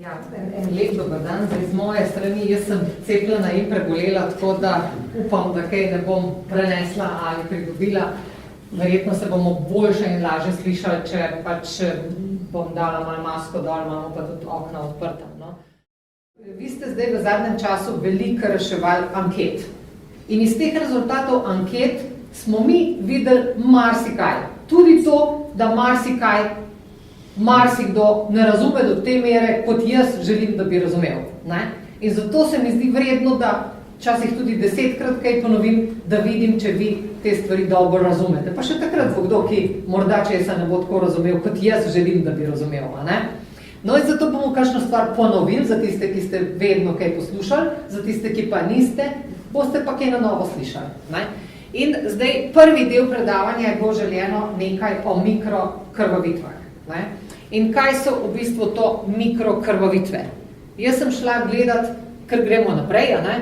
Ja, en lep dober dan. Zdaj z moje strani, jaz sem cepljena in prebolela, tako da upam, da kaj ne bom prenesla ali pridobila. Verjetno se bomo boljše in lažje slišali, če pač bom dala malo masko dol, imamo pa tudi okna odprta. No? Vi ste zdaj v zadnjem času veliko reševali anket. In iz teh rezultatov anket smo mi videli marsikaj. Tudi to, da marsikdo ne razume do te mere, kot jaz želim, da bi razumel. Ne? In zato se mi zdi vredno, da včasih tudi 10-krat kaj ponovim, da vidim, če vi te stvari dobro razumete. Pa še takrat bo kdo, ki morda česa ne bo tako razumel, kot jaz želim, da bi razumel. Ne? No in zato bomo kakšno stvar ponovili, za tiste, ki ste vedno kaj poslušali, za tiste, ki pa niste, boste pa kaj na novo slišali. Ne? In zdaj prvi del predavanja je bilo željeno nekaj o mikrokrvavitvah. Ne? In kaj so v bistvu to mikrokrvavitve? Jaz sem šla gledati, ker gremo naprej, ne?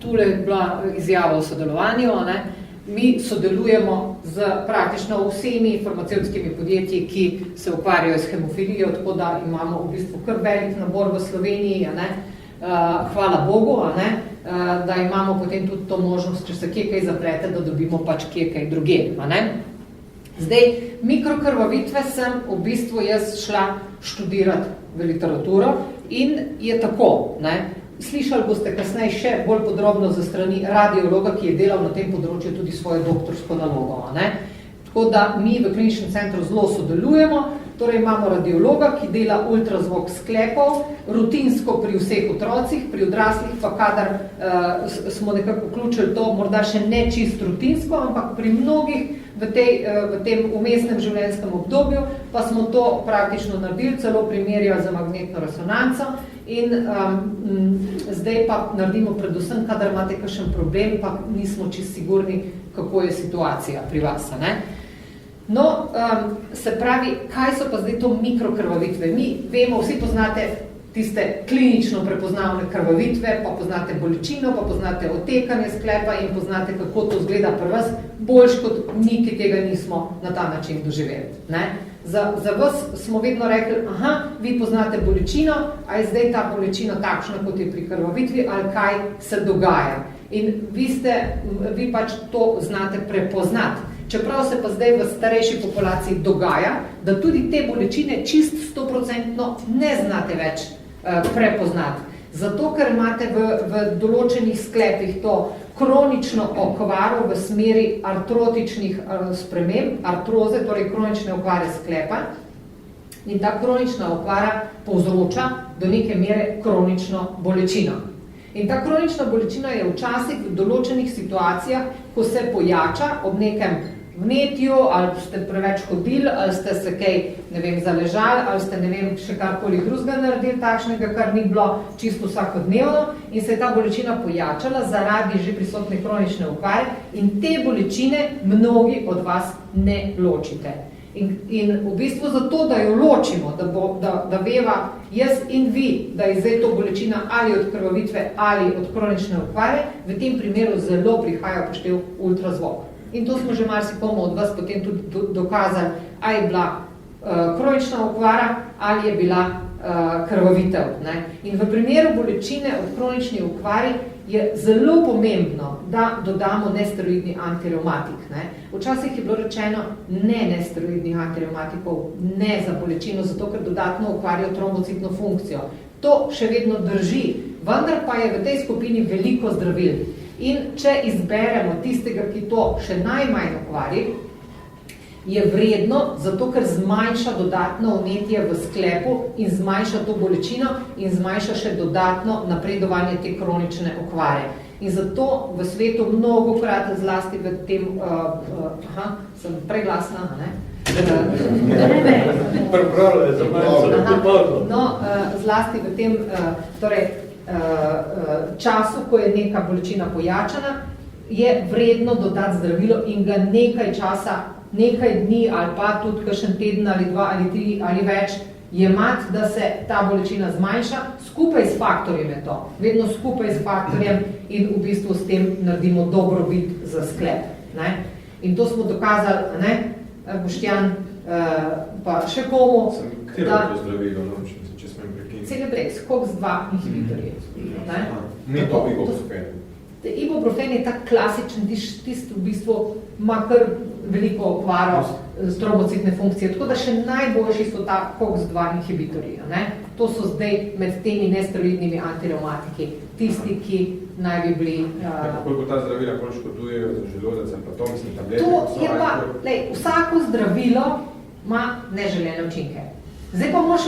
Tule je bila izjava o sodelovanju, ne? Mi sodelujemo z praktično vsemi farmacevtskimi podjetji, ki se ukvarjajo s hemofilijo, tako da imamo v bistvu kar velik nabor v Sloveniji, ne? Hvala Bogu, ne? Da imamo potem tudi to možnost, če se kje kaj zaplete, da dobimo pač kje kaj druge. Ne? Zdaj, mikrokrvavitve sem v bistvu jaz šla študirati v literaturo in je tako. Ne? Slišali boste kasneje še bolj podrobno za strani radiologa, ki je delal na tem področju tudi svojo doktorsko nalogo. Ne? Tako da mi v kliničnem centru zelo sodelujemo, torej imamo radiologa, ki dela ultrazvok sklepov, rutinsko pri vseh otrocih, pri odraslih pa kadar smo nekako vključili to, morda še ne čist rutinsko, ampak pri mnogih v tem umestnem življenjskem obdobju pa smo to praktično naredili, celo primerjali za magnetno resonanco in zdaj pa naredimo predvsem, kadar imate kakšen problem, pa nismo čist sigurni, kako je situacija pri vas. Ne? No, se pravi, kaj so pa zdaj to mikrokrvavitve? Mi vemo, vsi poznate tiste klinično prepoznavne krvavitve, pa poznate bolečino, pa poznate otekanje sklepa in poznate, kako to izgleda pri vas, boljš kot mi, ki tega nismo na ta način doživeli. Ne? Za vas smo vedno rekli, aha, vi poznate bolečino, a je zdaj ta bolečina takšna, kot je pri krvavitvi, ali kaj se dogaja. In vi pač to znate prepoznati. Čeprav se pa zdaj v starejši populaciji dogaja, da tudi te bolečine čist 100% ne znate več prepoznati. Zato, ker imate v določenih sklepih to kronično okvaro v smeri artrotičnih sprememb, artroze, torej kronične okvare sklepa. In ta kronična okvara povzroča do neke mere kronično bolečino. In ta kronična bolečina je včasih v določenih situacijah, ko se pojača ob nekem vnetju, ali ste preveč hodili, ali ste se kaj, ne vem, zaležali, ali ste, ne vem, še karkoli drugega naredili takšnega, kar ni bilo čisto vsakodnevno in se je ta bolečina pojačala zaradi že prisotne kronične okvare in te bolečine mnogi od vas ne ločite. In v bistvu zato, da jo ločimo, da veva jaz in vi, da je zdaj to bolečina ali od krvavitve ali od kronične okvare, v tem primeru zelo prihaja poštev ultrazvok. In to smo že marsikomu od vas potem tudi dokazali, ali je bila kronična okvara ali je bila krvavitev. Ne? In v primeru bolečine od kronični okvari je zelo pomembno, da dodamo nesteroidni antireumatik. Ne? Včasih je bilo rečeno ne nesteroidnih antireumatikov, ne za bolečino, zato ker dodatno okvarijo trombocitno funkcijo. To še vedno drži, vendar pa je v tej skupini veliko zdravil. In če izberemo tistega, ki to še najmanj okvari, je vredno, zato ker zmanjša dodatno vnetje v sklepu in zmanjša to bolečino in zmanjša še dodatno napredovanje te kronične okvare. In zato v svetu mnogokrat zlasti v tem, sem preglasna, ne? Zlasti v tem, torej, času, ko je neka bolečina pojačana, je vredno dodati zdravilo in ga nekaj časa, nekaj dni ali pa tudi kakšen teden ali 2 ali 3 ali več jemati, da se ta bolečina zmanjša, skupaj s faktorjem je to. Vedno skupaj s faktorjem in v bistvu s tem naredimo dobrobit za sklep. Ne? In to smo dokazali, ne? Boštjan, pa še komu. Katero je to zdravilo, če smem prekiniti? Celebrex, COX-2 inhibitorji. Ni to ibuprofen. Ibuprofen je tak klasičen, tist v bistvu ima kar veliko okvaro trombocitne funkcije, tako da še najboljši so ta COX-2 inhibitorji. To so zdaj med temi nesteroidnimi antireumatiki, tisti, ki naj bi bili... Koliko ta zdravila bolj škodujejo za želodec, pa to mislim tablete? To je pa, vsako zdravilo ima neželene učinke. Zdaj pa moraš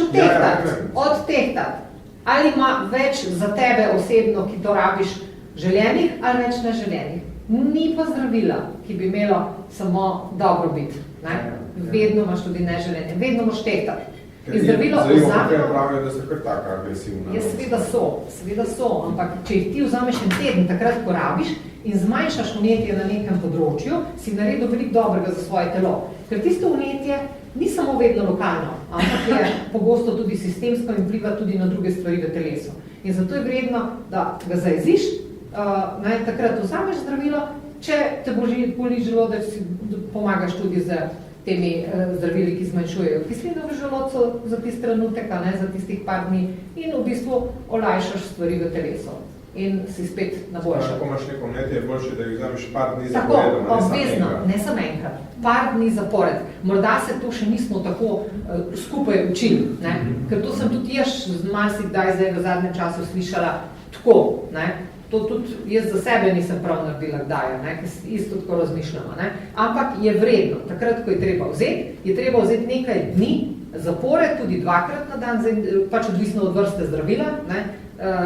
odtehtati, ali ima več za tebe osebno, ki to rabiš, želenih ali več neželenih. Ni pa zdravila, ki bi imelo samo dobrobit. Vedno imaš tudi neželene, vedno moraš tehtati. In zdravilo vzamemo... pravijo, da so kar taka agresivna. Ja, seveda so, ampak če jih ti vzameš en teden, takrat, ko rabiš in zmanjšaš vnetje na nekem področju, si naredil veliko dobrega za svoje telo. Ker tisto vnetje ni samo vedno lokalno, ampak je pogosto tudi sistemsko in vpliva tudi na druge stvari v telesu. In zato je vredno, da ga zajziš, takrat vzameš zdravilo, če te boli želodec, si pomagaš tudi z temi zdravili, ki zmanjšujejo kislino v želodcu za tist trenutek, za tistih par dni in v bistvu olajšaš stvari v telesu in si spet na boljše. Ko imaš neko vnetje, je boljše, da jih vzameš par dni zaporedno, obvezno, ne samo enkrat, par dni zapored. Morda se to še nismo tako skupaj učili, ker to sem tudi jaz marsikdaj zdaj v zadnjem času slišala tako, To tudi jaz za sebe nisem prav naredila kdaj, ker isto tako razmišljamo. Ampak je vredno, takrat, ko je treba vzeti nekaj dni zapored, tudi 2-krat na dan, pač odvisno od vrste zdravila,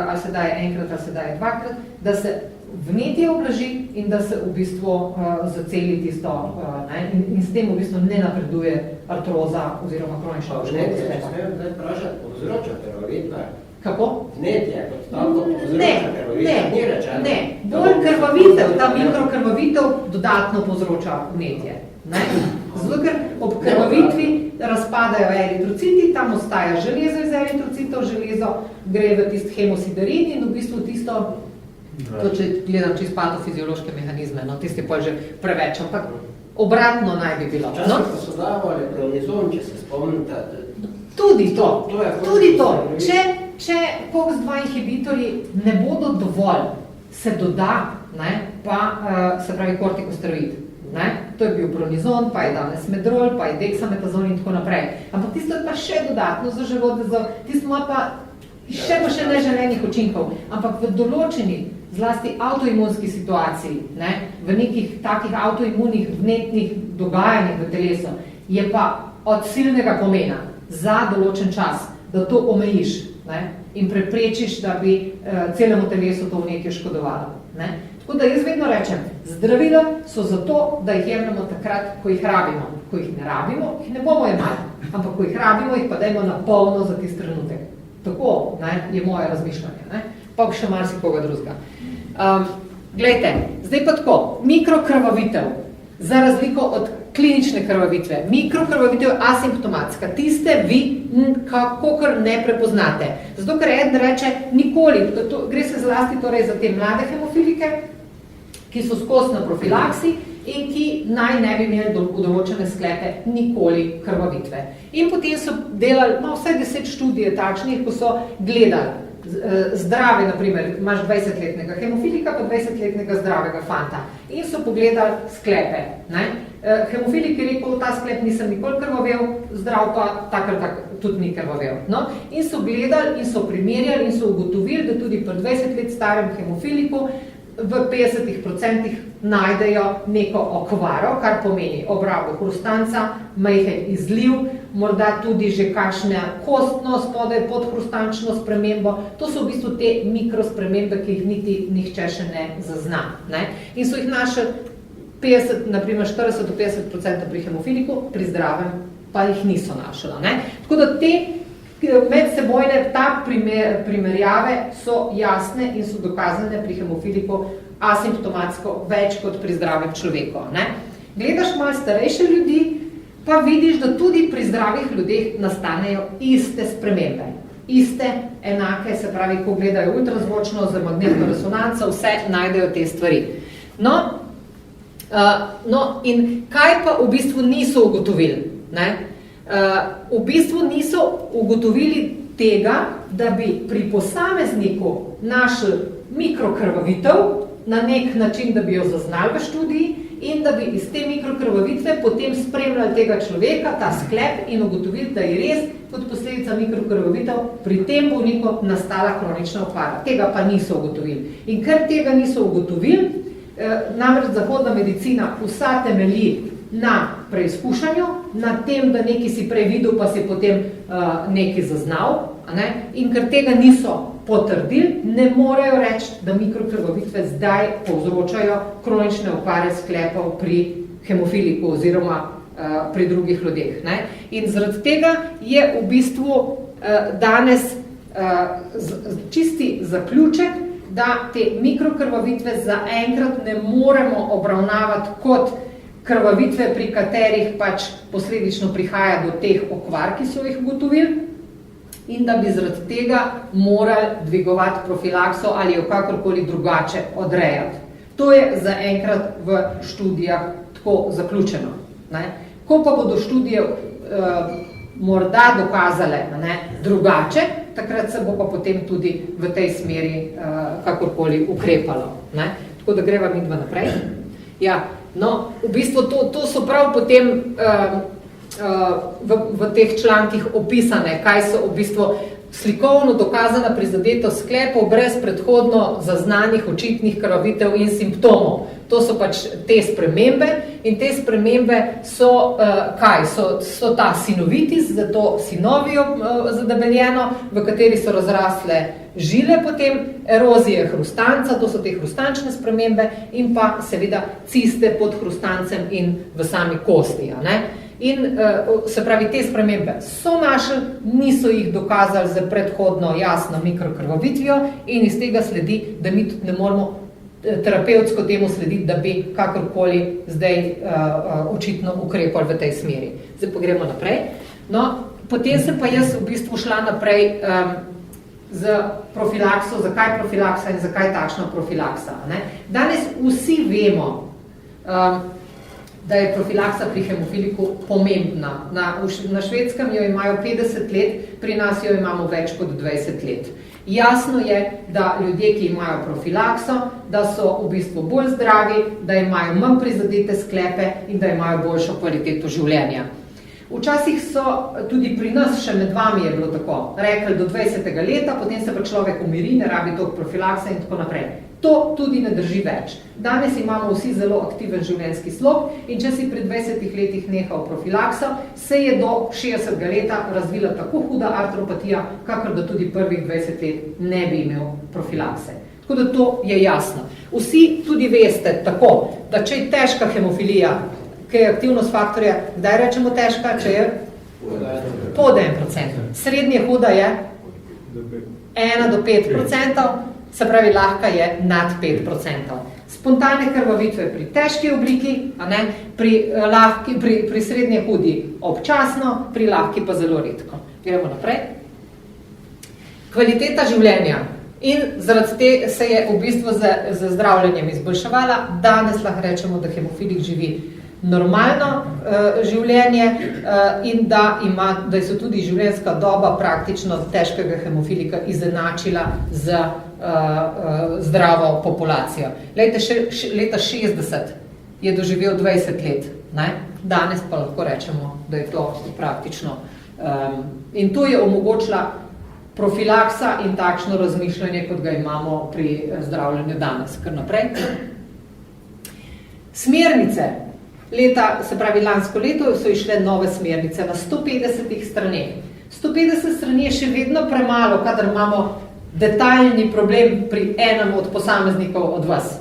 ali se daje enkrat, ali se daje 2-krat, da se vnetje oblaži in da se v bistvu zaceli tisto in s tem v bistvu ne napreduje artroza oziroma kronična poškodba. Če smem zdaj vprašati, povzroča teroritna? Kako? Vnetje, kot tako povzroča krvavitev. Ne, bolj krvavitev, ta mikrokrvavitev dodatno povzroča vnetje. Zato, ker ob krvavitvi razpadajo eritrociti, tam ostaja železo iz eritrocitov, železo gre v tist hemosiderin in v bistvu tisto, to če gledam čisto patofiziološke mehanizme, tisti je že preveč, ampak obratno naj bi bilo. Včasih pa so davali pronizon, če se spomnite. Tudi to. Če COX-2 inhibitorji ne bodo dovolj, se doda, pa se pravi kortikosteroid. To je bil pronizon, pa je danes medrol, pa je dexametazon in tako naprej. Ampak tisto je pa še dodatno za želodec, tisto ima pa še neželenih učinkov. Ampak v določeni, zlasti avtoimunski situaciji, v nekih takih avtoimunih vnetnih dogajanjih v telesu, je pa od silnega pomena za določen čas, da to omejiš in preprečiš, da bi celemu telesu to vnetje škodovalo. Tako da jaz vedno rečem, zdravila so zato, da jih jemljamo takrat, ko jih rabimo. Ko jih ne rabimo, jih ne bomo jemali, ampak ko jih rabimo, jih pa dajmo na polno za tist trenutek. Tako je moje razmišljanje, pa še marsikoga drugega. Glejte, zdaj pa tako, mikrokrvavitev, za razliko od klinične krvavitve. Mikrokrvavitev je asimptomatska, tiste vi kakokor ne prepoznate. Zato, ker eden reče nikoli, gre se zlasti torej za te mlade hemofilike, ki so skozi na profilaksi in ki naj ne bi imeli določene sklepe nikoli krvavitve. In potem so delali, vsaj 10 študije takšnih, ko so gledali zdrave, naprimer, imaš 20-letnega hemofilika, pa 20-letnega zdravega fanta. In so pogledali sklepe. Hemofilik je rekel, ta sklep nisem nikoli krvavel, zdrav pa takrat tudi ni krvavel. In so gledali in so primerjali in so ugotovili, da tudi pri 20 let starem hemofiliku v 50% najdejo neko okvaro, kar pomeni obrabo hrustanca, majhen izliv, morda tudi že kakšne kostno spodaj podhrustančno spremembo. To so v bistvu te mikrospremembe, ki jih niti nihče še ne zazna. In so jih našli 40-50% pri hemofiliku, pri zdravem pa jih niso našli. Tako da te medsebojne primerjave so jasne in so dokazane pri hemofiliku asimptomatsko več kot pri zdravem človeku. Gledaš malo starejše ljudi, pa vidiš, da tudi pri zdravih ljudeh nastanejo iste spremembe. Iste, enake, se pravi, ko gledajo ultrazvočno, z magnetno resonanco, vse najdejo te stvari. In kaj pa v bistvu niso ugotovili? V bistvu niso ugotovili tega, da bi pri posamezniku našli mikrokrvavitev na nek način, da bi jo zaznali v študiji in da bi iz te mikrokrvavitve potem spremljali tega človeka, ta sklep in ugotovili, da je res kot posledica mikrokrvavitev pri tem bolniku nastala kronična okvara. Tega pa niso ugotovili. In ker tega niso ugotovili, namreč zahodna medicina vsa temelji na preizkušanju, na tem, da nekaj si prej videl, pa si potem nekaj zaznal, in ker tega niso potrdili, ne morejo reči, da mikrokrvavitve zdaj povzročajo kronične okvare sklepov pri hemofiliku oziroma pri drugih ljudeh. In zaradi tega je v bistvu danes čisti zaključek, da te mikrokrvavitve zaenkrat ne moremo obravnavati kot krvavitve, pri katerih pač posledično prihaja do teh okvar, ki so jih ugotovili, in da bi zaradi tega morali dvigovati profilakso ali jo kakorkoli drugače odrejati. To je zaenkrat v študijah tako zaključeno. Ko pa bodo študije morda dokazale drugače, takrat se bo pa potem tudi v tej smeri kakorkoli ukrepalo. Tako da greva midva naprej. Ja, no, v bistvu to so prav potem v teh člankih opisane, kaj so v bistvu slikovno dokazana prizadetost sklepov brez predhodno zaznanih očitnih krvavitev in simptomov. To so pač te spremembe in te spremembe so, kaj? So ta sinovitis, zato sinovijo zadebeljeno, v kateri so razrasle žile potem, erozije hrustanca, to so te hrustančne spremembe in pa seveda ciste pod hrustancem in v sami kosti. In se pravi, te spremembe so našli, niso jih dokazali z predhodno jasno mikrokrvavitvijo in iz tega sledi, da mi tudi ne moramo terapevtsko temu slediti, da bi kakorkoli zdaj očitno ukrepali v tej smeri. Zdaj pa gremo naprej. No, potem sem pa jaz v bistvu šla naprej z profilakso, zakaj profilaksa in zakaj takšna profilaksa. Danes vsi vemo, da je profilaksa pri hemofiliku pomembna. Na Švedskem jo imajo 50 let, pri nas jo imamo več kot 20 let. Jasno je, da ljudje, ki imajo profilakso, da so v bistvu bolj zdravi, da imajo manj prizadete sklepe in da imajo boljšo kvaliteto življenja. Včasih so tudi pri nas, še med vami je bilo tako, rekli do 20. leta, potem se pa človek umiri, ne rabi toliko profilakse in tako naprej. To tudi ne drži več. Danes imamo vsi zelo aktiven življenjski slog in če si pri 20 letih nehal profilakso, se je do 60. leta razvila tako huda artropatija, kakor da tudi prvih 20 let ne bi imel profilakse. Tako da to je jasno. Vsi tudi veste tako, da če je težka hemofilija, ki je aktivnost faktorja, kdaj rečemo težka, če je pod 1%. Srednje huda je 1 do 5%, se pravi lahka je nad 5%. Spontane krvavitve pri težki obliki, pri srednje hudi občasno, pri lahki pa zelo redko. Gremo naprej. Kvaliteta življenja. In zaradi te se je v bistvu z zdravljenjem izboljševala. Danes lahko rečemo, da hemofilik živi normalno življenje in da so tudi življenjska doba praktično težkega hemofilika izenačila z zdravo populacijo. Leta 60 je doživel 20 let, danes pa lahko rečemo, da je to praktično. In to je omogočila profilaksa in takšno razmišljanje, kot ga imamo pri zdravljenju danes. Kar naprej. Smernice. Se pravi, lansko leto so išle nove smernice na 150 straneh. 150 strani je še vedno premalo, kadar imamo detaljni problem pri enem od posameznikov od vas.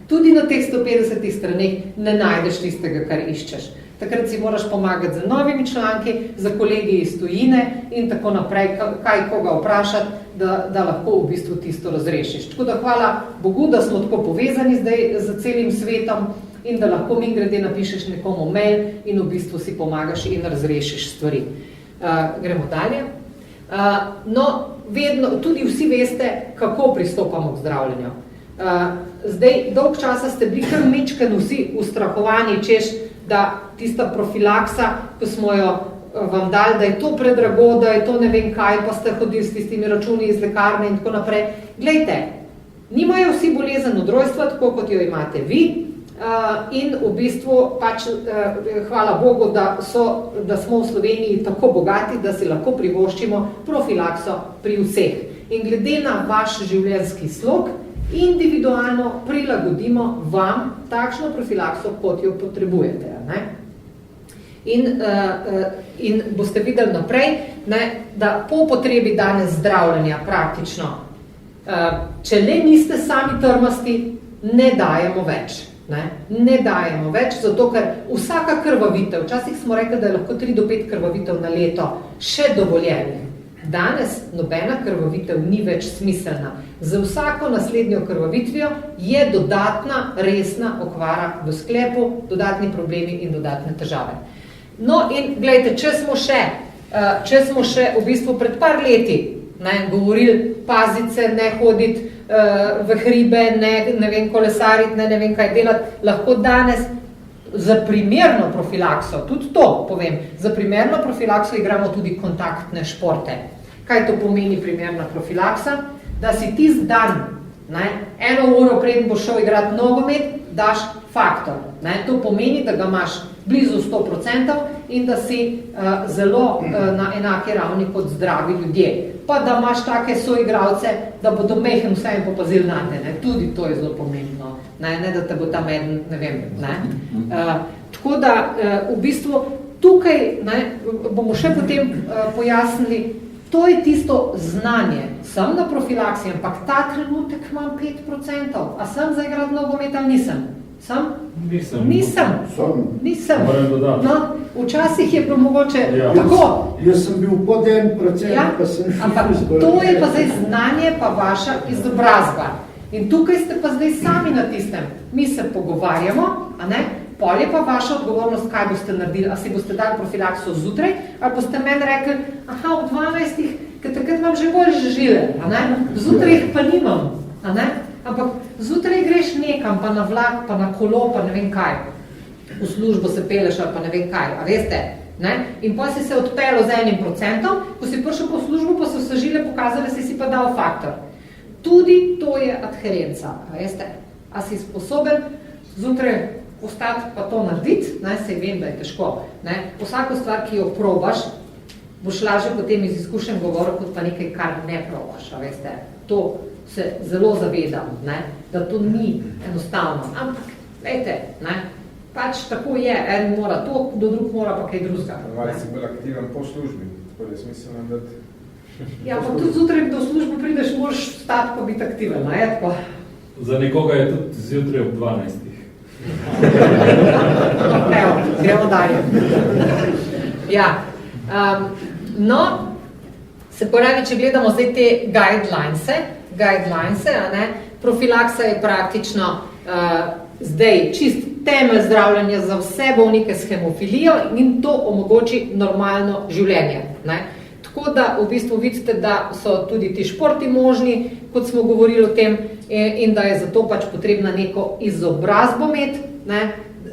Tudi na teh 150 straneh ne najdeš tistega, kar iščeš. Takrat si moraš pomagati z novimi članki, za kolegi iz tujine in tako naprej, kaj koga vprašati, da lahko v bistvu tisto razrešiš. Tako da hvala Bogu, da smo tako povezani zdaj z celim svetom in da lahko mimogrede napišeš nekomu mail in v bistvu si pomagaš in razrešiš stvari. Gremo dalje. No, vedno, tudi vsi veste, kako pristopamo k zdravljenju. Zdaj, dolg časa ste bili kar mičkeni vsi ustrahovani, češ, da tista profilaksa, ko smo jo vam dali, da je to predrago, da je to ne vem kaj, pa ste hodili s tistimi računi iz lekarne in tako naprej. Glejte, nimajo vsi bolezen od rojstva, tako kot jo imate vi, in v bistvu pač hvala Bogu, da smo v Sloveniji tako bogati, da si lahko privoščimo profilakso pri vseh. In glede na vaš življenjski slog, individualno prilagodimo vam takšno profilakso, kot jo potrebujete. Ne? In boste videli naprej, ne, da po potrebi danes zdravljenja praktično, če le niste sami trmasti, ne dajemo več. Ne dajemo več, zato ker vsaka krvavitev, včasih smo rekli, da je lahko 3 do 5 krvavitev na leto še dovoljenih. Danes nobena krvavitev ni več smiselna. Za vsako naslednjo krvavitvijo je dodatna resna okvara v sklepu, dodatni problemi in dodatne težave. No in gledajte, če smo še v bistvu pred par leti govorili, pazice, ne hoditi v hribe, ne vem kolesariti, ne vem kaj delati, lahko danes za primerno profilakso, tudi to povem, za primerno profilakso igramo tudi kontaktne športe. Kaj to pomeni primerna profilaksa? Da si tisti dan, 1 uro preden boš šel igrati nogomet, daš faktor. To pomeni, da ga imaš blizu 100% in da si zelo na enaki ravni kot zdravi ljudje. Pa da imaš take soigralce, da bodo mehen vse in popazili na te. Tudi to je zelo pomembno. Ne da te bo tam eden, ne vem. Tako da v bistvu tukaj bomo še potem pojasnili, to je tisto znanje. Sem na profilaksiji, ampak ta trenutek imam 5%. A sem za igrati nogomet ali nisem? Sem? Nisem. No, včasih je bilo mogoče tako. Jaz sem bil pod 1%, pa sem ampak to je pa zdaj znanje, pa vaša izobrazba. In tukaj ste pa zdaj sami na tistem. Mi se pogovarjamo, a ne? Pol je pa vaša odgovornost, kaj boste naredili. A si boste dali profilakso zjutraj, ali boste meni rekli, aha, v 12, ker takrat imam že bolj žile, a ne? Zjutraj jih pa nimam, a ne? Ampak zjutraj greš nekam, pa na vlak, pa na kolo, pa ne vem kaj. V službo se peleš, ali pa ne vem kaj, a veste? Ne? In pa si se odpeljal z 1%, ko si prišel po službo, pa so se žile pokazali, si pa dal faktor. Tudi to je adherenca, a veste? A si sposoben zjutraj ostati pa to narediti, sej vem, da je težko. Vsako stvar, ki jo probaš, boš lažje potem iz izkušenj govoril, kot pa nekaj, kar ne probaš, a veste. To se zelo zavedam, da to ni enostavno. Ampak, vejte, pač tako je, en mora to, do drug mora pa kaj drugega. Ali si bolj aktiven po službi, tako je smiselno dati. Ja, pa tudi zjutraj, do službe prideš, moraš stati pa biti aktiven, tako. Za nekoga je tudi zjutraj ob 12. Evo, gremo dalje. Ja, no, se pravi, če gledamo zdaj te guidelines, profilaksa je praktično zdaj čist temelj zdravljenja za vse bolnike s hemofilijo in to omogoči normalno življenje. Tako da v bistvu vidite, da so tudi ti športi možni, kot smo govorili o tem, in da je zato pač potrebna neko izobrazbo imeti,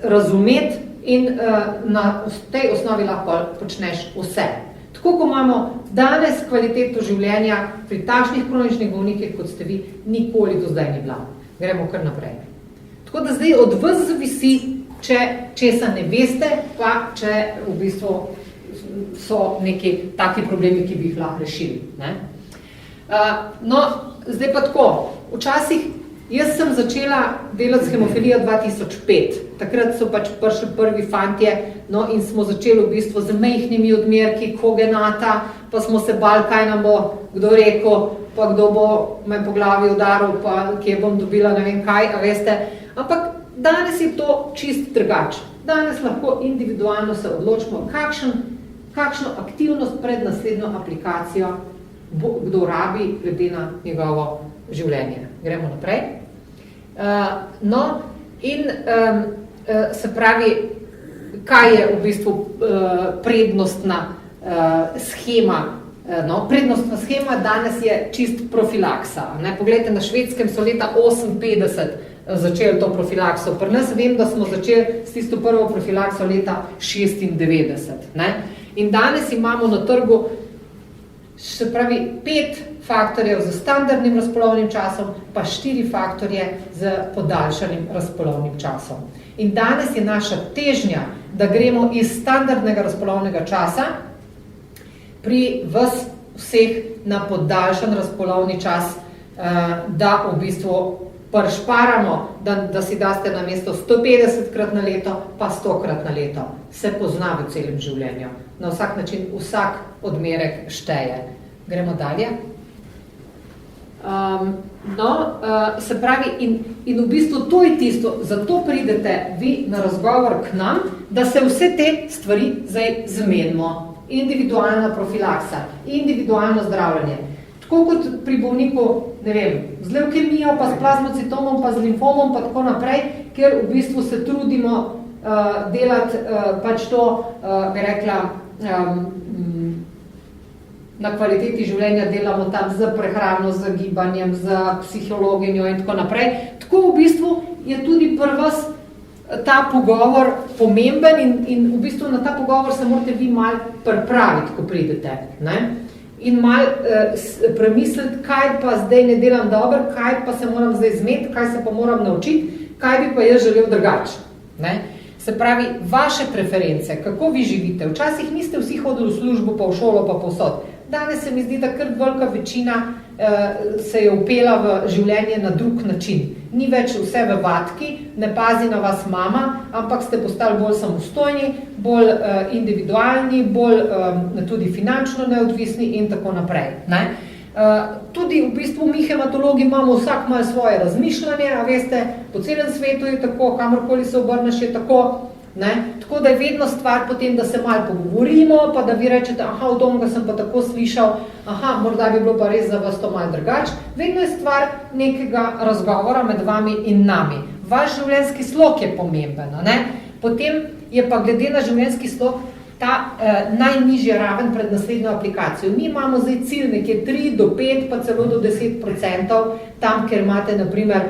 razumeti in na tej osnovi lahko počneš vse. Tako, ko imamo danes kvaliteto življenja pri takšnih kroničnih bolnikih, kot ste vi, nikoli do zdaj ni bila. Gremo kar naprej. Tako da zdaj od vas zavisi, če česa ne veste, pa če v bistvu so neki taki problemi, ki bi jih lahko rešili. No, zdaj pa tako. Včasih, jaz sem začela delati s hemofilijo 2005. Takrat so pač prišli prvi fantje, no in smo začeli v bistvu z majhnimi odmerki kogenata, pa smo se bali, kaj nam bo kdo rekel, pa kdo bo me po glavi udaril, pa kje bom dobila ne vem kaj, a veste. Ampak danes je to čist drugače. Danes lahko individualno se odločimo, kakšno aktivnost pred naslednjo aplikacijo kdo rabi glede na njegovo življenje. Gremo naprej. No, in se pravi, kaj je v bistvu prednostna schema. No, prednostna schema danes je čist profilaksa. Poglejte, na Švedskem so leta 1958 začeli to profilakso. Pri nas vem, da smo začeli s tisto prvo profilakso leta 1996. In danes imamo na trgu še pravi 5 faktorjev z standardnim razpolovnim časom, pa 4 faktorje z podaljšanim razpolovnim časom. In danes je naša težnja, da gremo iz standardnega razpolovnega časa pri vseh na podaljšan razpolovni čas, da v bistvu pršparamo, da si daste na mesto 150 krat na leto, pa 100 krat na leto. Se pozna v celem življenju. Na vsak način, vsak odmerek šteje. Gremo dalje. Se pravi, in v bistvu to je tisto, zato pridete vi na razgovor k nam, da se vse te stvari zdaj zmenimo. Individualna profilaksa, individualno zdravljenje. Tako kot pri bolniku, ne vem, z levkemijo, pa s plazmocitomom, pa z limfomom, pa tako naprej, ker v bistvu se trudimo delati pač to, bi rekla, na kvaliteti življenja delamo tam z prehrano, z gibanjem, z psihologinjo in tako naprej. Tako v bistvu je tudi pri vas ta pogovor pomemben in v bistvu na ta pogovor se morate vi malo pripraviti, ko pridete. Ne? In malo premisliti, kaj pa zdaj ne delam dobro, kaj pa se moram zdaj zmeti, kaj se pa moram naučiti, kaj bi pa jaz želel drugače. Ne? Se pravi, vaše preference, kako vi živite. Včasih niste vsi hodili v službo, pa v šolo, pa povsod. Danes se mi zdi, da kar velika večina se je upela v življenje na drug način. Ni več vse v vatki, ne pazi na vas mama, ampak ste postali bolj samostojni, bolj individualni, bolj tudi finančno neodvisni in tako naprej. Ne? Tudi v bistvu mi hematologi imamo vsak malo svoje razmišljanje, a veste, po celem svetu je tako, kamorkoli se obrneš je tako, ne? Tako da je vedno stvar potem, da se malo pogovorimo, pa da vi rečete, aha, v domu ga sem pa tako slišal, aha, morda bi bilo pa res za vas to malo drugače. Vedno je stvar nekega razgovora med vami in nami. Vaš življenjski slog je pomemben, ne? Potem je pa glede na življenjski slog ta najnižja raven pred naslednjo aplikacijo. Mi imamo zdaj cilj nekje 3 do 5, pa celo do 10%, tam, kjer imate, naprimer,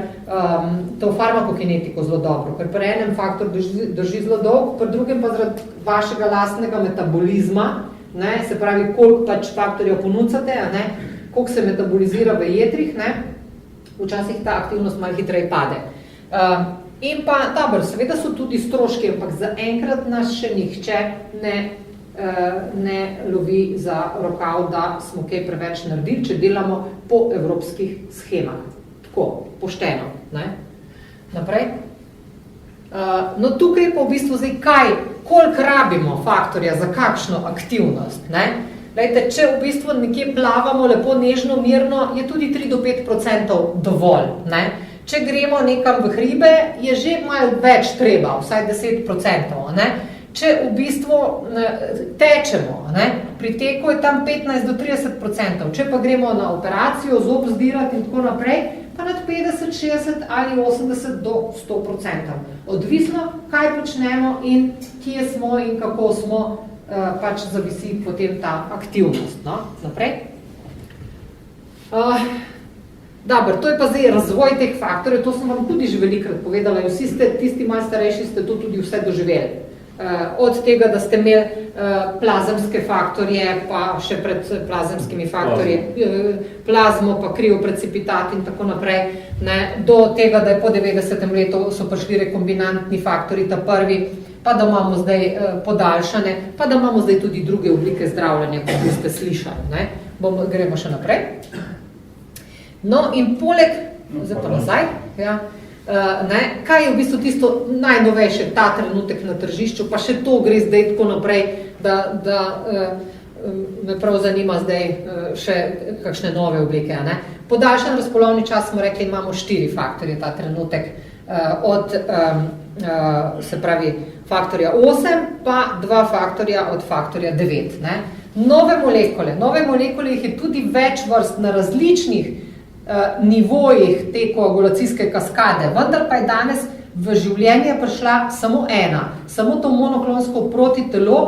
to farmakokinetiko zelo dobro, ker pri enem faktor drži zelo dolgo, pri drugem pa zaradi vašega lastnega metabolizma, ne, se pravi, koliko pač faktorjev ponucate, ne, koliko se metabolizira v jedrih, ne, včasih ta aktivnost malo hitreje pade. In pa, dobro, seveda so tudi stroški, ampak zaenkrat nas še nihče ne lovi za rokav, da smo kaj preveč naredili, če delamo po evropskih schemah. Tako, pošteno. Ne? Naprej. No, tukaj je pa v bistvu zdaj koliko rabimo faktorja za kakšno aktivnost. Ne? Lejte, če v bistvu nekje plavamo lepo, nežno, mirno, je tudi 3 do 5% dovolj. Ne? Če gremo nekam v hribe, je že malo več treba, vsaj 10%. Ne? Če v bistvu tečemo, ne? Pri teku je tam 15 do 30%. Če pa gremo na operacijo, zob zdirati in tako naprej, pa nad 50, 60 ali 80 do 100%. Odvisno, kaj počnemo in kje smo in kako smo, pač zavisi potem ta aktivnost. No? Naprej. Dobro, to je pa zdaj razvoj teh faktorjev, to sem vam tudi že velikrat povedala in vsi ste, tisti malo starejši, ste to tudi vse doživeli. Od tega, da ste imeli plazemske faktorje, pa še pred plazemskimi faktorji, plazmo, pa krioprecipitaat in tako naprej, ne, do tega, da je po 90. letu so prišli rekombinantni faktorji, ta prvi, pa da imamo zdaj podaljšane, pa da imamo zdaj tudi druge oblike zdravljenja, kot ste slišali. Ne. Gremo še naprej. No, in poleg, zdaj pa nazaj, ja, ne, kaj je v bistvu tisto najnovejše ta trenutek na tržišču, pa še to gre zdaj tako naprej, da me prav zanima zdaj še kakšne nove oblike. Ne. Podaljšan razpolovni čas smo rekli, imamo 4 faktorje ta trenutek, od se pravi faktorja 8, pa 2 faktorja od faktorja 9. Ne. Nove molekule jih je tudi več vrst na različnih nivojih te koagulacijske kaskade, vendar pa je danes v življenje prišla samo ena, samo to monoklonsko protitelo,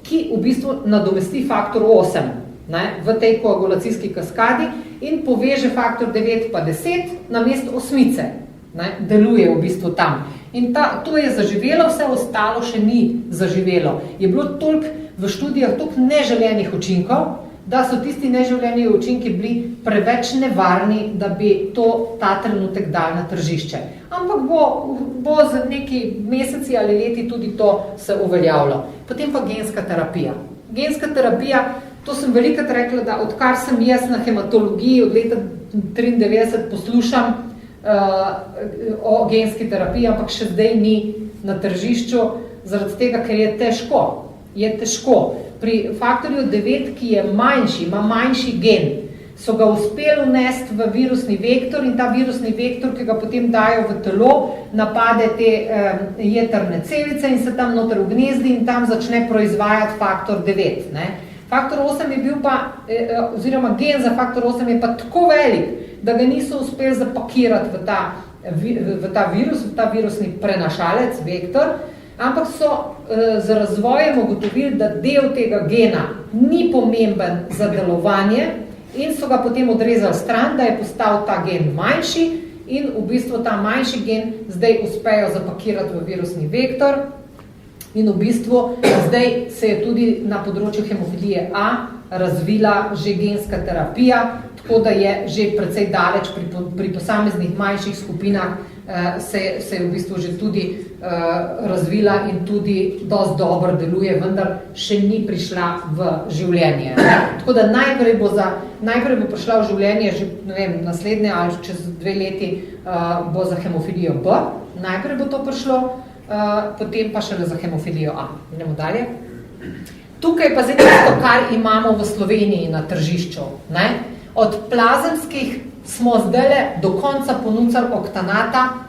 ki v bistvu nadomesti faktor 8, ne, v tej koagulacijski kaskadi in poveže faktor 9 pa 10 namesto 8, ne, deluje v bistvu tam. In to je zaživelo, vse ostalo še ni zaživelo. Je bilo toliko v študijah toliko neželenih učinkov, da so tisti neželeni učinki bili preveč nevarni, da bi ta trenutek dali na tržišče. Ampak bo za neki meseci ali leti tudi to se uveljavilo. Potem pa genska terapija. Genska terapija, to sem velikrat rekla, da odkar sem jaz na hematologiji od leta 1993 poslušam o genski terapiji, ampak še zdaj ni na tržišču, zaradi tega, ker je težko. Je težko. Pri faktorju 9, ki je manjši, ima manjši gen, so ga uspeli vnesti v virusni vektor in ta virusni vektor, ki ga potem dajo v telo, napade te jetrne celice in se tam noter vgnezdi in tam začne proizvajati faktor 9. Ne? Faktor 8 je bil pa, oziroma gen za faktor 8 je pa tako velik, da ga niso uspeli zapakirati v ta virus, v ta virusni prenašalec, vektor, ampak so z razvojem ugotovili, da del tega gena ni pomemben za delovanje in so ga potem odrezali stran, da je postal ta gen manjši in v bistvu ta manjši gen zdaj uspejo zapakirati v virusni vektor in v bistvu zdaj se je tudi na področju hemofilije A razvila že genska terapija, tako da je že precej daleč pri posameznih manjših skupinah se je v bistvu že tudi razvila in tudi dosti dobro deluje, vendar še ni prišla v življenje. Tako da najprej bo prišla v življenje že, ne vem, naslednje ali čez 2 leti bo za hemofilijo B, najprej bo to prišlo, potem pa šele za hemofilijo A. Idemo dalje. Tukaj pa zdaj tisto, kar imamo v Sloveniji na tržišču. Ne? Od plazemskih smo zdaj do konca ponudili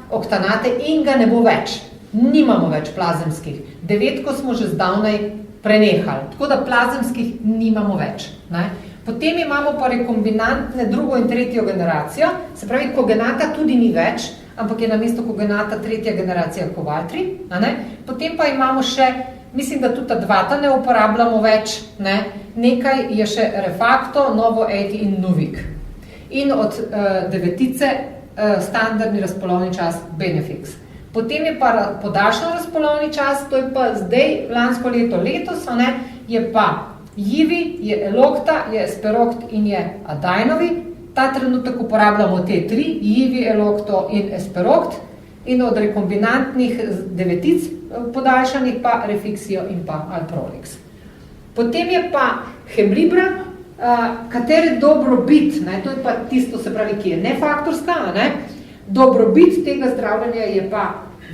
oktanate in ga ne bo več. Nimamo več plazemskih. 9 smo že zdavnaj prenehali, tako da plazemskih nimamo več. Ne? Potem imamo pa rekombinantne 2. in 3. generacijo, se pravi, kogenata tudi ni več, ampak je namesto kogenata 3. generacija kovaltri. Potem pa imamo še, mislim, da tudi Advata ne uporabljamo več, ne? Nekaj je še Refacto, Novo80 in Nuvik. In od 9 standardni razpolovni čas Benefix. Potem je pa podaljšan razpolovni čas, to je pa zdaj, lansko leto, letos, ne? Je pa Jivi, je Elocta, je Esperoct in je Adajnovi. Ta trenutek uporabljamo te 3, Jivi, Elocto in Esperoct. In od rekombinantnih 9 podaljšanih pa Refixio in pa Alprolix. Potem je pa Hemlibra, katere dobrobit, ne, to je pa tisto, se pravi, ki je nefaktorska, ne, dobrobit tega zdravljenja je pa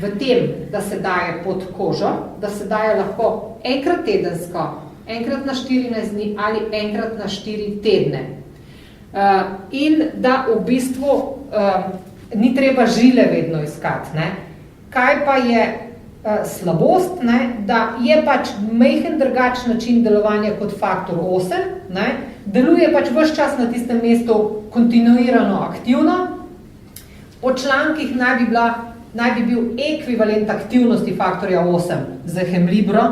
v tem, da se daje pod kožo, da se daje lahko enkrat tedensko, enkrat na 14 dni ali enkrat na 4 tedne. In da v bistvu ni treba žile vedno iskati. Ne. Kaj pa je slabost, ne, da je pač majhen drugačen način delovanja kot faktor 8, ne, deluje pač ves čas na tistem mestu kontinuirano aktivno. Po člankih naj bi bil ekvivalent aktivnosti faktorja 8 za Hemlibro.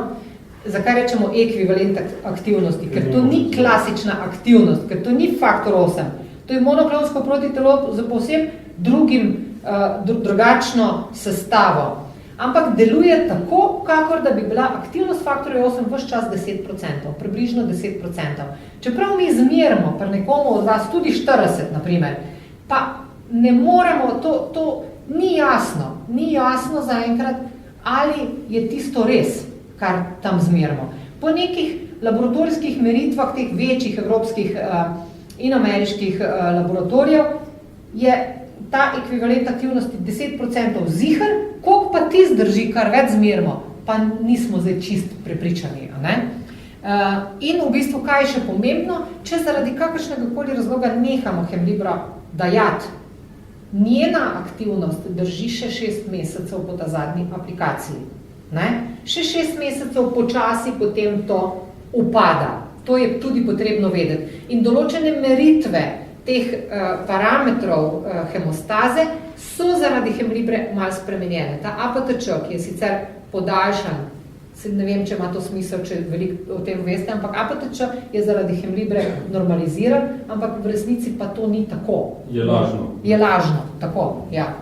Zakaj rečemo ekvivalent aktivnosti? Ker to ni klasična aktivnost, ker to ni faktor 8. To je monoklonsko protitelo z povsem drugačno sestavo. Ampak deluje tako, kakor da bi bila aktivnost faktorja 8 ves čas 10%, približno 10%. Čeprav mi izmerimo pri nekomu od vas tudi 40, naprimer, pa ne moremo, to ni jasno zaenkrat, ali je tisto res, kar tam zmerimo. Po nekih laboratorijskih meritvah teh večjih evropskih in ameriških laboratorijev je ta ekvivalent aktivnosti 10% ziher, koliko pa ti zdrži, kar več zmerimo, pa nismo zdaj čist prepričani. Ne? In v bistvu, kaj je še pomembno, če zaradi kakršnega koli razloga nehamo Hemlibro dajati, njena aktivnost drži še 6 mesecev po ta zadnji aplikaciji. Ne? Še 6 mesecev počasi potem to upada. To je tudi potrebno vedeti. In določene meritve teh parametrov hemostaze so zaradi Hemlibre malo spremenjene. Ta APTČ, ki je sicer podaljšan, ne vem, če ima to smisel, če veliko o tem veste, ampak APTČ je zaradi Hemlibre normaliziran, ampak v resnici pa to ni tako. Je lažno. Je lažno, tako, ja.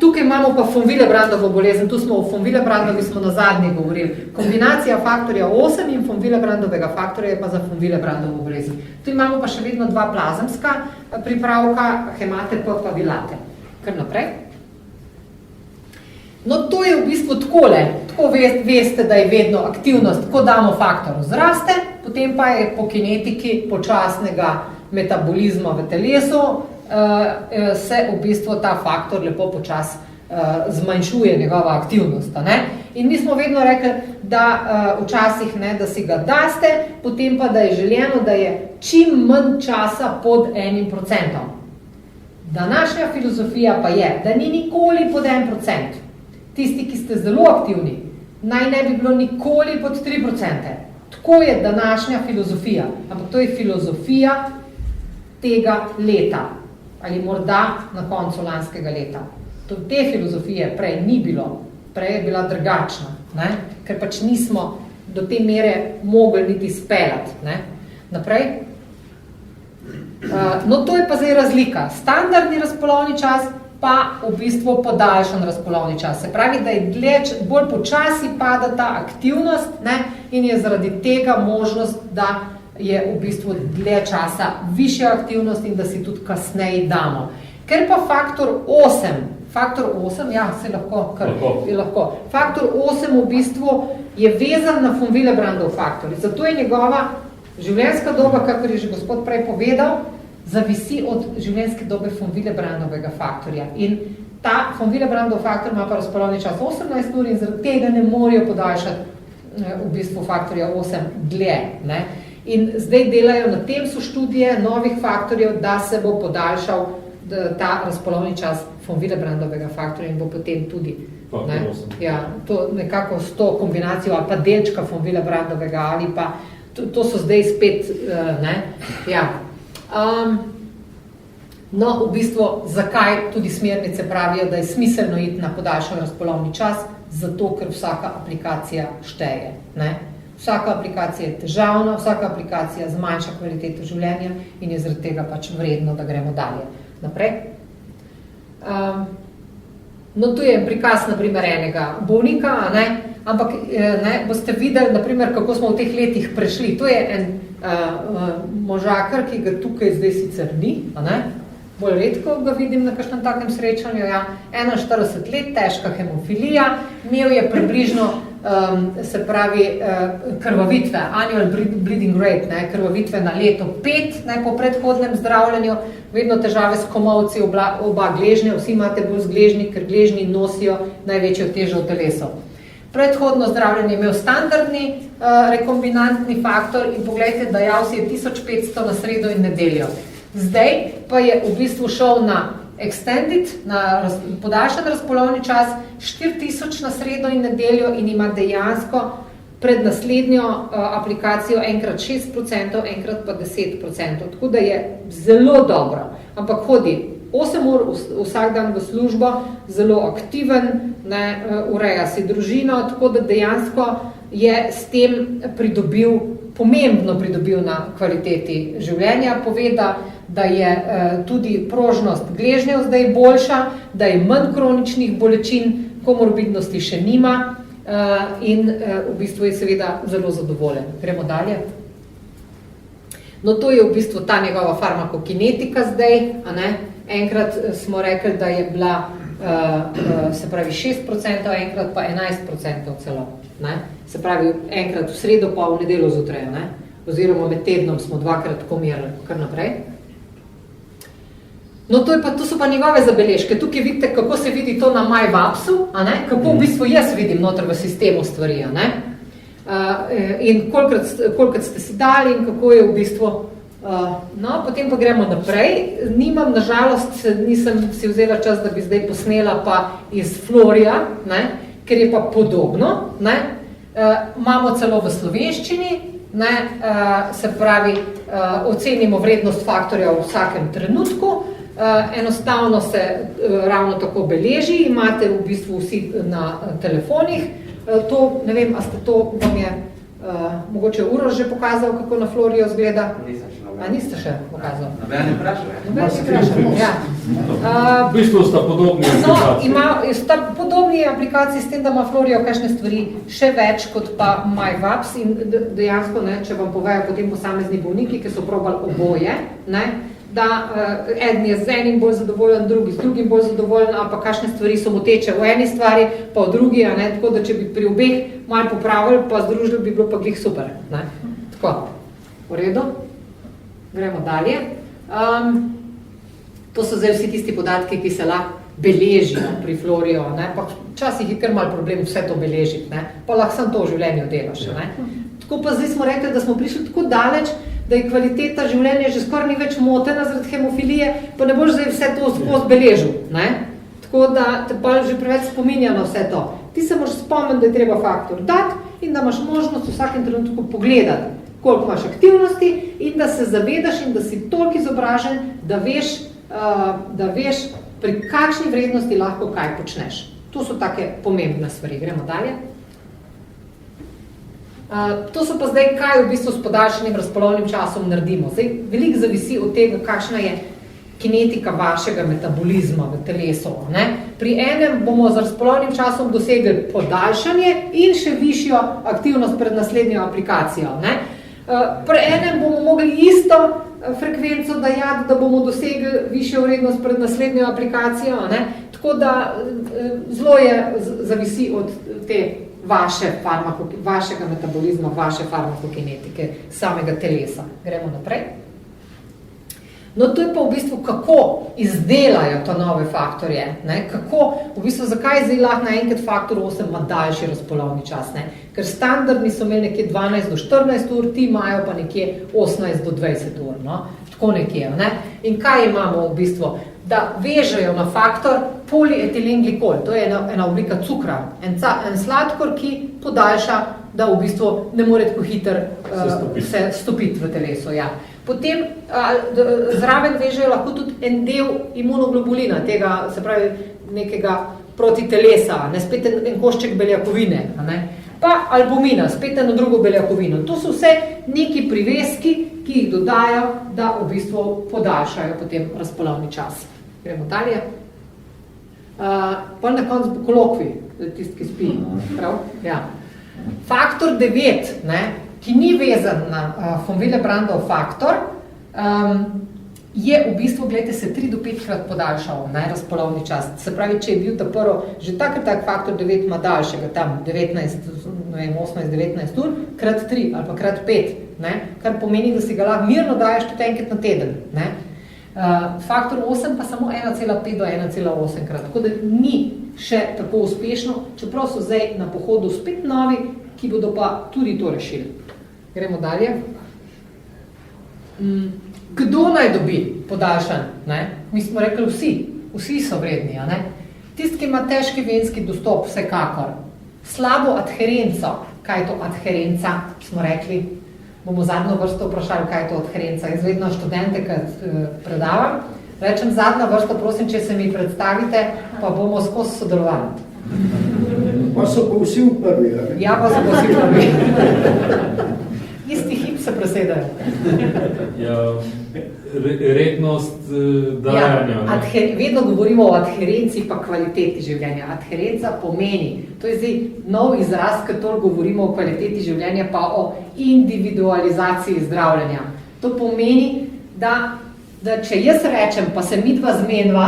Tukaj imamo pa von Willebrandovo bolezen, tu smo o von Willebrandovi smo na zadnji govorili. Kombinacija faktorja 8 in von Willebrandovega faktorja je pa za von Willebrandovo bolezen. Tu imamo pa še vedno dva plazemska pripravka, hemate pa vilate. Kar naprej. No, to je v bistvu takole, tako veste, da je vedno aktivnost, ko damo faktor zraste, potem pa je po kinetiki počasnega metabolizma v telesu, se v bistvu ta faktor lepo počas zmanjšuje njegova aktivnost. Ne? In mi smo vedno rekli, da včasih ne, da si ga daste, potem pa, da je željeno, da je čim manj časa pod 1%. Današnja filozofija pa je, da ni nikoli pod 1%. Tisti, ki ste zelo aktivni, naj ne bi bilo nikoli pod 3%. Tako je današnja filozofija, ampak to je filozofija tega leta. Ali morda na koncu lanskega leta. Te filozofije prej ni bilo, prej je bila drugačna, ne? Ker pač nismo do te mere mogli niti speljati. Ne? Naprej. No, to je pa zdaj razlika. Standardni razpolovni čas pa v bistvu podaljšan razpolovni čas. Se pravi, da je bolj počasi pada ta aktivnost, ne? In je zaradi tega možnost, da je v bistvu dlje časa višja aktivnost in da si tudi kasneje damo. Ker pa faktor 8, ja, se lahko, lahko. Faktor 8 v bistvu je vezan na von Willebrandov faktor. Zato je njegova življenjska doba, kakor je že gospod prej povedal, zavisi od življenjske dobe von Willebrandovega faktorja. In ta von Willebrandov faktor ima pa razpolovni čas 18 ur in zaradi tega ne morejo podaljšati v bistvu faktorja 8 dlje. Ne? In zdaj delajo na tem so študije novih faktorjev, da se bo podaljšal ta razpolovni čas von Willebrandovega faktorja in bo potem tudi ne, ja, to nekako s to kombinacijo ali pa delčka von Willebrandovega ali pa to so zdaj spet ne, ja. No, v bistvu, zakaj tudi smernice pravijo, da je smiselno iti na podaljšan razpolovni čas? Zato, ker vsaka aplikacija šteje. Ne? Vsaka aplikacija je težavna, vsaka aplikacija zmanjša kvaliteto življenja in je zaradi tega pač vredno, da gremo dalje. Naprej. No, tu je prikaz, naprimer, enega bolnika, ne? Ampak ne, boste videli, naprimer, kako smo v teh letih prešli. To je en možakar, ki ga tukaj zdaj sicer ni, ne? Bolj redko ga vidim na kakšnem takem srečanju, ja. 41 let, težka hemofilija, imel je približno se pravi krvavitve, annual bleeding rate, ne, krvavitve na leto 5, ne, po predhodnem zdravljenju, vedno težave s komolci, oba gležnja, vsi imate bolj z gležnji, ker gležnji nosijo največjo težo v telesu. Predhodno zdravljenje je imel standardni rekombinantni faktor in pogledajte, dajal si je 1500 na sredo in nedeljo. Zdaj pa je v bistvu šel na extended, na podaljšan razpolovni čas, 4000 na sredo in nedeljo in ima dejansko pred naslednjo aplikacijo enkrat 6%, enkrat pa 10%. Tako da je zelo dobro, ampak hodi 8 ur vsak dan v službo, zelo aktiven, ne, ureja si družino, tako da dejansko je s tem pomembno pridobil na kvaliteti življenja. Pove, da je tudi prožnost gležnjev zdaj boljša, da je manj kroničnih bolečin, komorbidnosti še nima in v bistvu je seveda zelo zadovoljen. Gremo dalje. No, to je v bistvu ta njegova farmakokinetika zdaj, a ne? Enkrat smo rekli, da je bila se pravi 6%, enkrat pa 11% celo. Ne? Se pravi, enkrat v sredo pa v nedeljo zjutraj, ne? Oziroma med tednom smo dvakrat pomerili, kar naprej. No, to so pa njegove zabeležke. Tukaj vidite, kako se vidi to na MyVapsu, a ne? Kako v bistvu jaz vidim noter v sistemu stvari, a ne? In kolikrat ste si dali in kako je v bistvu. No, potem pa gremo naprej. Nimam, nažalost, nisem si vzela čas, da bi zdaj posnela pa iz Florija, ne? Ker je pa podobno. Ne? Imamo celo v slovenščini, ne? Se pravi, ocenimo vrednost faktorja v vsakem trenutku. Enostavno se ravno tako beleži, imate v bistvu vsi na telefonih. To, ne vem, a ste to, vam je mogoče Uroš že pokazal, kako na Florijo izgleda? A niste še pokazali? Noben ne vprašal. Noben ne vprašal, ja. V bistvu sta podobni aplikacije. Sta podobni aplikaciji s tem, da ima Florio kakšne stvari še več kot pa MyVaps in dejansko, ne, če vam povejo potem posamezni bolniki, ki so probali oboje, ne, da eden je z enim bolj zadovoljen, drugi z drugim bolj zadovoljen, ali pa kakšne stvari so moteče v eni stvari, pa v drugi, ne, tako da če bi pri obeh malo popravili, pa združili, bi bilo pa glih super. Ne. Tako, v redu? Gremo dalje. To so zdaj vsi tisti podatki, ki se lahko beležijo pri Florio, ne, pa včasih je kar malo problem vse to beležiti, ne, pa lahko samo to v življenju delaš, ne. Tako pa zdaj smo rekli, da smo prišli tako daleč, da je kvaliteta življenja že skoraj ni več motena zaradi hemofilije, pa ne boš zdaj vse to skozi beležil, ne? Tako da te pa že preveč spominja na vse to. Ti se moraš spomniti, da je treba faktor dati in da imaš možnost v vsakem trenutku pogledati, koliko imaš aktivnosti in da se zavedaš in da si toliko izobražen, da veš pri kakšni vrednosti lahko kaj počneš. To so take pomembne stvari. Gremo dalje. To so pa zdaj, kaj v bistvu s podaljšanim razpolovnim časom naredimo. Zdaj, veliko zavisi od tega, kakšna je kinetika vašega metabolizma v telesu. Ne? Pri enem bomo z razpolovnim časom dosegli podaljšanje in še višjo aktivnost pred naslednjo aplikacijo. Ne? Pri enem bomo mogli isto frekvenco dajati, da bomo dosegli višjo vrednost pred naslednjo aplikacijo. Ne? Tako da zelo je zavisi od te vašega metabolizma, vaše farmakokinetike, samega telesa. Gremo naprej. No, to je pa v bistvu, kako izdelajo to nove faktorje, ne? Kako, v bistvu, zakaj zdaj lahko naenkrat faktor 8 ima daljši razpolovni čas, ne? Ker standardni so imeli nekje 12 do 14 ur, ti imajo pa nekje 18 do 20 ur, no? Tako nekje, ne? In kaj imamo v bistvu? Da vežejo na faktor polietilenglikol, to je ena oblika cukra, en sladkor, ki podaljša, da v bistvu ne more tako hitro se stopiti v telesu. Ja. Potem zraven vežejo lahko tudi en del imunoglobulina, tega, se pravi, nekega protitelesa, ne, spet en košček beljakovine, ne. Pa albumina, spet eno drugo beljakovino. To so vse neki priveski, ki jih dodajo, da v bistvu podaljšajo potem razpolovni čas. Gremo dalje. Pa na koncu kolokvi, tisti, ki spi. Prav? Ja. Faktor 9, ne, ki ni vezan na von Willebrandov faktor, je v bistvu, gledajte, se 3 do 5 krat podaljšal, ne, razpolovni čas. Se pravi, če je bil ta prvo, že tak faktor 9 ima daljšega, tam 18-19 ur, krat 3 ali pa krat 5, ne, kar pomeni, da si ga lahko mirno daješ tudi enkrat na teden. Ne. Faktor 8 pa samo 1,5 do 1,8 krat, tako da ni še tako uspešno, čeprav so zdaj na pohodu spet novi, ki bodo pa tudi to rešili. Gremo dalje. Kdo naj dobi podaljšan? Ne? Mi smo rekli vsi so vredni. A ne? Tisti, ki ima težki venski dostop, vsekakor. Slabo adherenco. Kaj je to adherenca, smo rekli? Bomo zadnjo vrsto vprašali, kaj je to adherenca. Jaz vedno študente, ki predavam, rečem zadnjo vrsto, prosim, če se mi predstavite, pa bomo skozi sodelovali. Pa so pa vsi v prvi, ali? Ja, pa so pa vsi v prvi. Isti hip se presedajo. Ja, rednost dajanja. Ja, vedno govorimo o adherenci pa kvaliteti življenja. Adherenca pomeni, to je zdaj nov izraz, ki to govorimo o kvaliteti življenja, pa o individualizaciji zdravljenja. To pomeni, da če jaz rečem, pa se midva zmenva,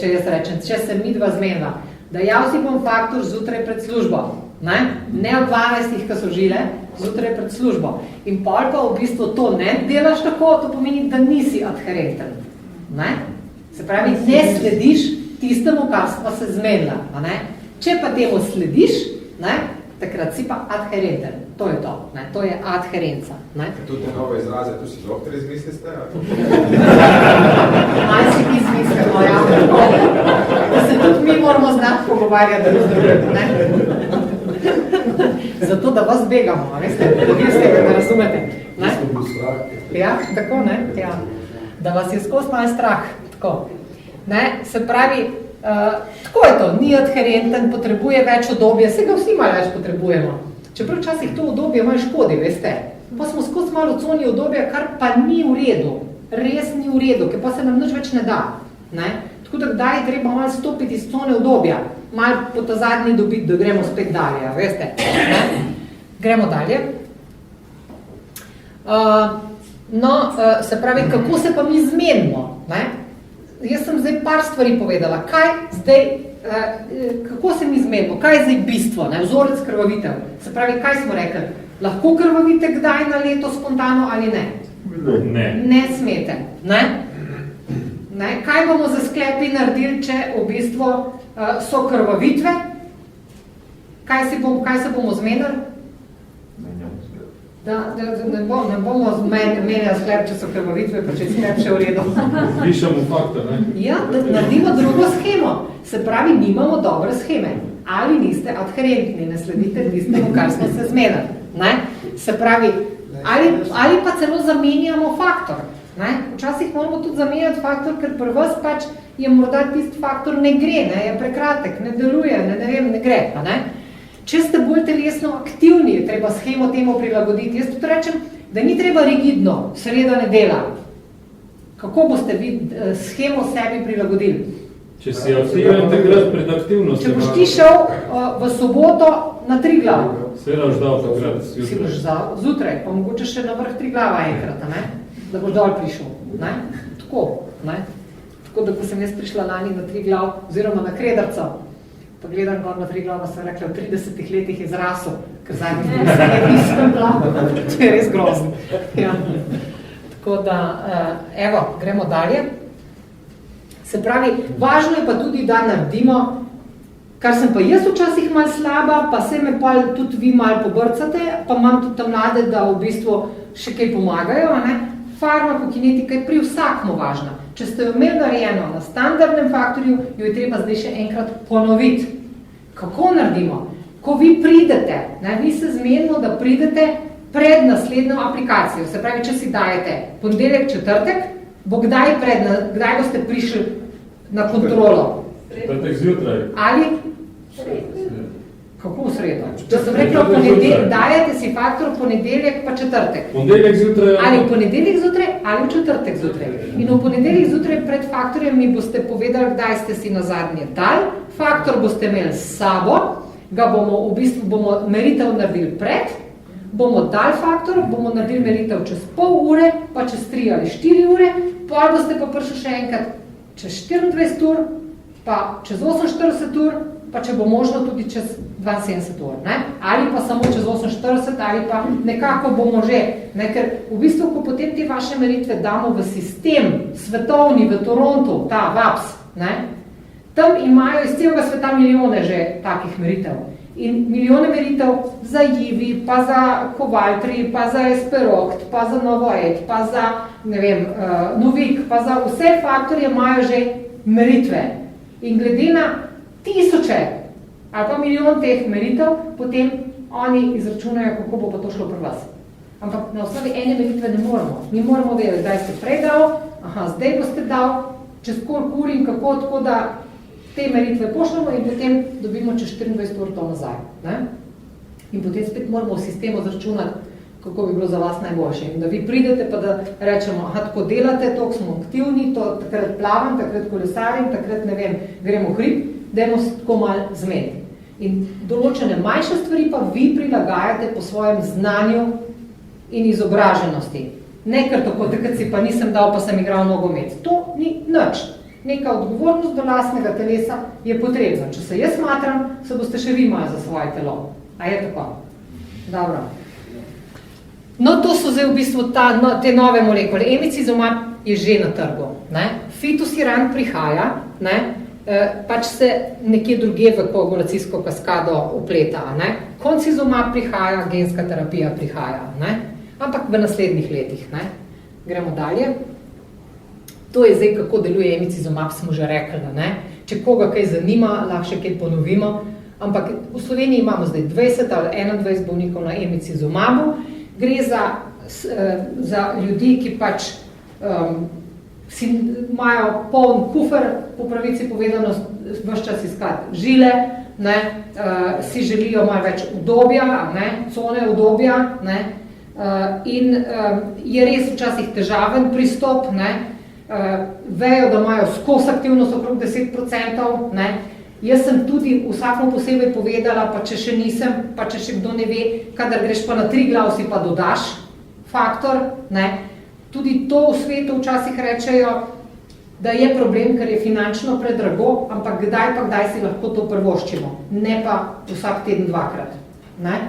če se midva zmenva, da jaz si bom faktor zjutraj pred službo, ne ob 12, ki so žile, zjutraj pred službo. In pol pa v bistvu to ne delaš tako, to pomeni, da nisi adherenten. Ne? Se pravi, ne slediš tistemu, kar smo se zmenila. Če pa temu slediš, ne, takrat si pa adherenten. To je to. Ne? To je adherenca. Tudi te nove izraze, tu si doktor izmislili ste? Malo si izmislimo, ja. Da se tudi mi moramo znati pogovarjati z drugim. Zato, da vas begamo, veste, da vi vse ga razumete. Ja, tako, ne? Ja. Da vas je skozi malo strah. Tako. Ne? Se pravi, tako je to, ni adherenten, potrebuje več obdobja, se ga vsi malo več potrebujemo. Čeprav včasih to obdobje malo škodi, veste. Pa smo skozi malo v coni udobja, kar pa ni v redu. Res ni v redu, ker pa se nam nič več ne da. Ne? Tako da kdaj je treba malo stopiti iz cone udobja, malo po ta zadnji dobiti, da gremo spet dalje, veste. Ne? Gremo dalje. Se pravi, kako se pa mi zmenimo? Ne? Jaz sem zdaj par stvari povedala. Kako se mi zmenimo? Kaj je zdaj bistvo? Ne? Vzorec krvavitev. Se pravi, kaj smo rekli? Lahko krvavite kdaj na leto spontano ali ne? Ne. Ne smete. Ne? Ne? Kaj bomo za sklepi naredili, če v bistvu so krvavitve? Kaj se bomo zmenili? Da ne bomo menjali sklep, če so krvavitve, pa če sklep še v redu. Pišemo faktor, ne? Ja, da naredimo drugo schemo. Se pravi, nimamo dobre scheme. Ali niste adherentni, ne sledite tistemu, kar smo se zmenili. Ne? Se pravi, ali pa celo zamenjamo faktor. Ne? Včasih moramo tudi zamenjati faktor, ker pri vas pač je morda tisti faktor ne gre, ne? Je prekratek, ne deluje, ne gre. Ne? Če ste bolj telesno aktivni, je treba schemo temu prilagoditi. Jaz tudi rečem, da ni treba rigidno, sreda nedela. Kako boste vi schemo sebi prilagodili? Če si aktiven, takrat pred aktivnostjo. Če boš ti šel v soboto na Triglav. Se boš dal takrat. Si boš zjutraj, pa mogoče še na vrh Triglava enkrat, ne? Da boš dol prišel. Ne? Tako, ne? Tako da, ko sem jaz prišla lani na Triglav, oziroma na Krederco, pa gledam gor na Triglava, sem rekla, v 30 letih je zrasel, ker zadnjih 30 let nisem bila. To je res grozno. Ja. Tako da, evo, gremo dalje. Se pravi, važno je pa tudi, da naredimo, kar sem pa jaz včasih malo slaba, pa se me pa tudi vi malo pobrcate, pa imam tudi tam mlade, da v bistvu še kaj pomagajo, ne? Farmakokinetika je pri vsakmu važna. Če ste jo imeli narejeno na standardnem faktorju, jo je treba zdaj še enkrat ponoviti. Kako naredimo? Ko vi pridete, ne, vi se zmenimo, da pridete pred naslednjo aplikacijo. Se pravi, če si dajete ponedeljek, četrtek, bo kdaj boste prišli na kontrolo? Četrtek zjutraj. Ali? Kako v sredo? Če sem rekla, dajete si faktor ponedeljek pa četrtek. Ponedeljek zjutraj. Ali v ponedeljek zjutraj, ali v četrtek zjutraj. In v ponedeljek zjutraj pred faktorjem mi boste povedali, kdaj ste si nazadnje dali. Faktor boste imeli s sabo, ga bomo meritev naredili pred, bomo dali faktor, bomo naredili meritev čez pol ure, pa čez 3 ali 4 ure, pol boste pa prišli še enkrat čez 24 ur, pa čez 48 ur, pa če bo možno tudi čez 72 ur, ne? Ali pa samo čez 48, ali pa nekako bomo že, ne? Ker v bistvu, ko potem te vaše meritve damo v sistem svetovni, v Torontu, ta VAPS, ne? Tam imajo iz celega sveta milijone že takih meritev. In milijone meritev za Jivi, pa za Kovaltri, pa za Esperokt, pa za Novoed, pa za, ne vem, Novik, pa za vse faktorje imajo že meritve. In glede na tisoče ali pa milijon teh meritev, potem oni izračunajo, kako bo pa to šlo pri vas. Ampak na osnovi ene meritve ne moramo. Mi moramo vedeti, kdaj ste prej dal, zdaj boste dal, čez koliko ur in kako, tako da te meritve pošljamo in potem dobimo čez 24 ur to nazaj. Ne? In potem spet moramo v sistemu zračunati, kako bi bilo za vas najboljše. In da vi pridete pa da rečemo, tako delate, toliko smo aktivni, takrat plavam, takrat kolesarim, takrat, ne vem, gremo v hrib, dajmo se tako malo zmeniti. In določene manjše stvari pa vi prilagajate po svojem znanju in izobraženosti. Ne kar tako, takrat si pa nisem dal, pa sem igral nogomet. To ni nič. Neka odgovornost do lastnega telesa je potrebna. Če se jaz smatram, se boste še vi malo za svoje telo. A je tako? Dobro. No, to so zdaj v bistvu te nove molekule. Emicizumab je že na trgu. Ne? Fitusiran prihaja, ne? Pač se nekje druge v koagulacijsko kaskado upleta. Ne? Koncizumab prihaja, genska terapija prihaja. Ne? Ampak v naslednjih letih. Ne? Gremo dalje. To je zdaj, kako deluje emicizumab, smo že rekli. Ne? Če koga kaj zanima, lahko še kaj ponovimo. Ampak v Sloveniji imamo zdaj 20 ali 21 bolnikov na emicizumabu. Gre za ljudi, ki pač imajo poln kufer, po pravici povedano, ves čas iskati žile, ne, si želijo malo več udobja, ne, cone udobja, ne, je res včasih težaven pristop, ne? Vejo, da imajo skozi aktivnost okrog 10%, ne? Jaz sem tudi vsakom posebej povedala, pa če še nisem, pa če še kdo ne ve, kadar greš pa na 3 glav, si pa dodaš faktor, ne? Tudi to v svetu včasih rečejo, da je problem, ker je finančno predrago, ampak kdaj si lahko to prvoščimo, ne pa vsak teden 2-krat. Ne?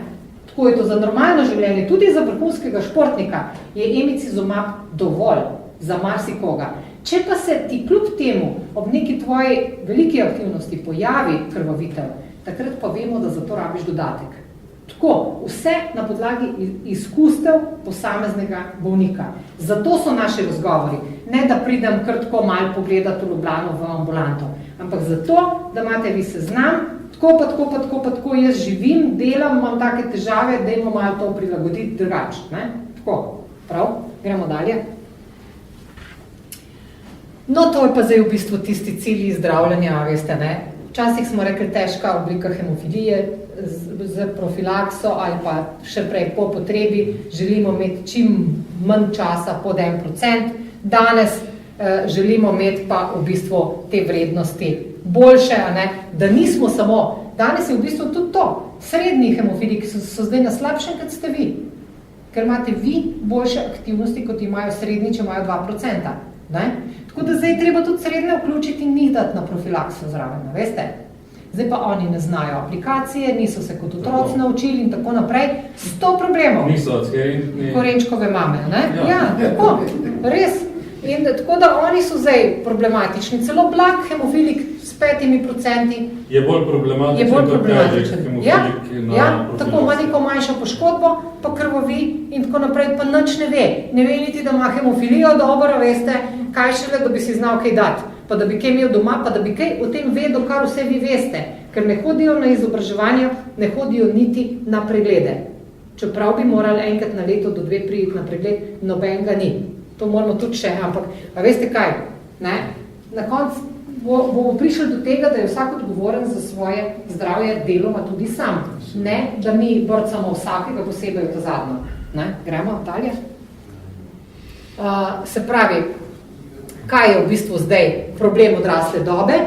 Tako je to za normalno življenje, tudi za vrhunskega športnika je emicizumab dovolj za marsikoga. Če pa se ti kljub temu ob neki tvoji veliki aktivnosti pojavi krvavitev, takrat pa vemo, da za to rabiš dodatek. Tako, vse na podlagi izkustev posameznega bolnika. Zato so naši razgovori. Ne, da pridem kar tako malo pogledati v Ljubljano v ambulanto, ampak zato, da imate vi seznam, tako, jaz živim, delam, imam take težave, dajmo malo to prilagoditi drugače. Ne? Tako, prav? Gremo dalje. No, to je pa zdaj v bistvu tisti cilji zdravljenja, veste, ne? Včasih smo rekli težka oblika hemofilije z profilakso ali pa še prej po potrebi, želimo imeti čim manj časa pod 1%, danes želimo imeti pa v bistvu te vrednosti boljše, a ne? Da nismo samo, danes je v bistvu tudi to, srednji hemofili, ki so zdaj na slabšem, kot ste vi, ker imate vi boljše aktivnosti, kot imajo srednji, če imajo 2%. Ne? Tako da zdaj treba tudi srednje vključiti in njih dati na profilakso zraven, veste? Zdaj pa oni ne znajo aplikacije, niso se kot otroci naučili in tako naprej. 100 problemov. Niso odskerili. Korenčkove mame, ne? Ja, tako, res. In tako da oni so zdaj problematični. Celo blag hemofilik s 5%. Je bolj problematičen. Ja, tako ima neko manjšo poškodbo, pa krvavi in tako naprej, pa nič ne ve. Ne ve niti, da ima hemofilijo dobro, veste, kaj šele, da bi si znal kaj dati, pa da bi kaj imel doma, pa da bi kaj o tem vedel, kar vse vi veste. Ker ne hodijo na izobraževanja, ne hodijo niti na preglede. Čeprav bi morali enkrat na leto do 2 priti na pregled, nobenega ni. To moramo tudi še, ampak, a veste kaj, ne? Na koncu bomo prišli do tega, da je vsak odgovoren za svoje zdravje deloma tudi sam. Ne, da mi borcamo vsakega posebej v to zadnjo. Ne? Gremo dalje. Se pravi, kaj je v bistvu zdaj problem odrasle dobe?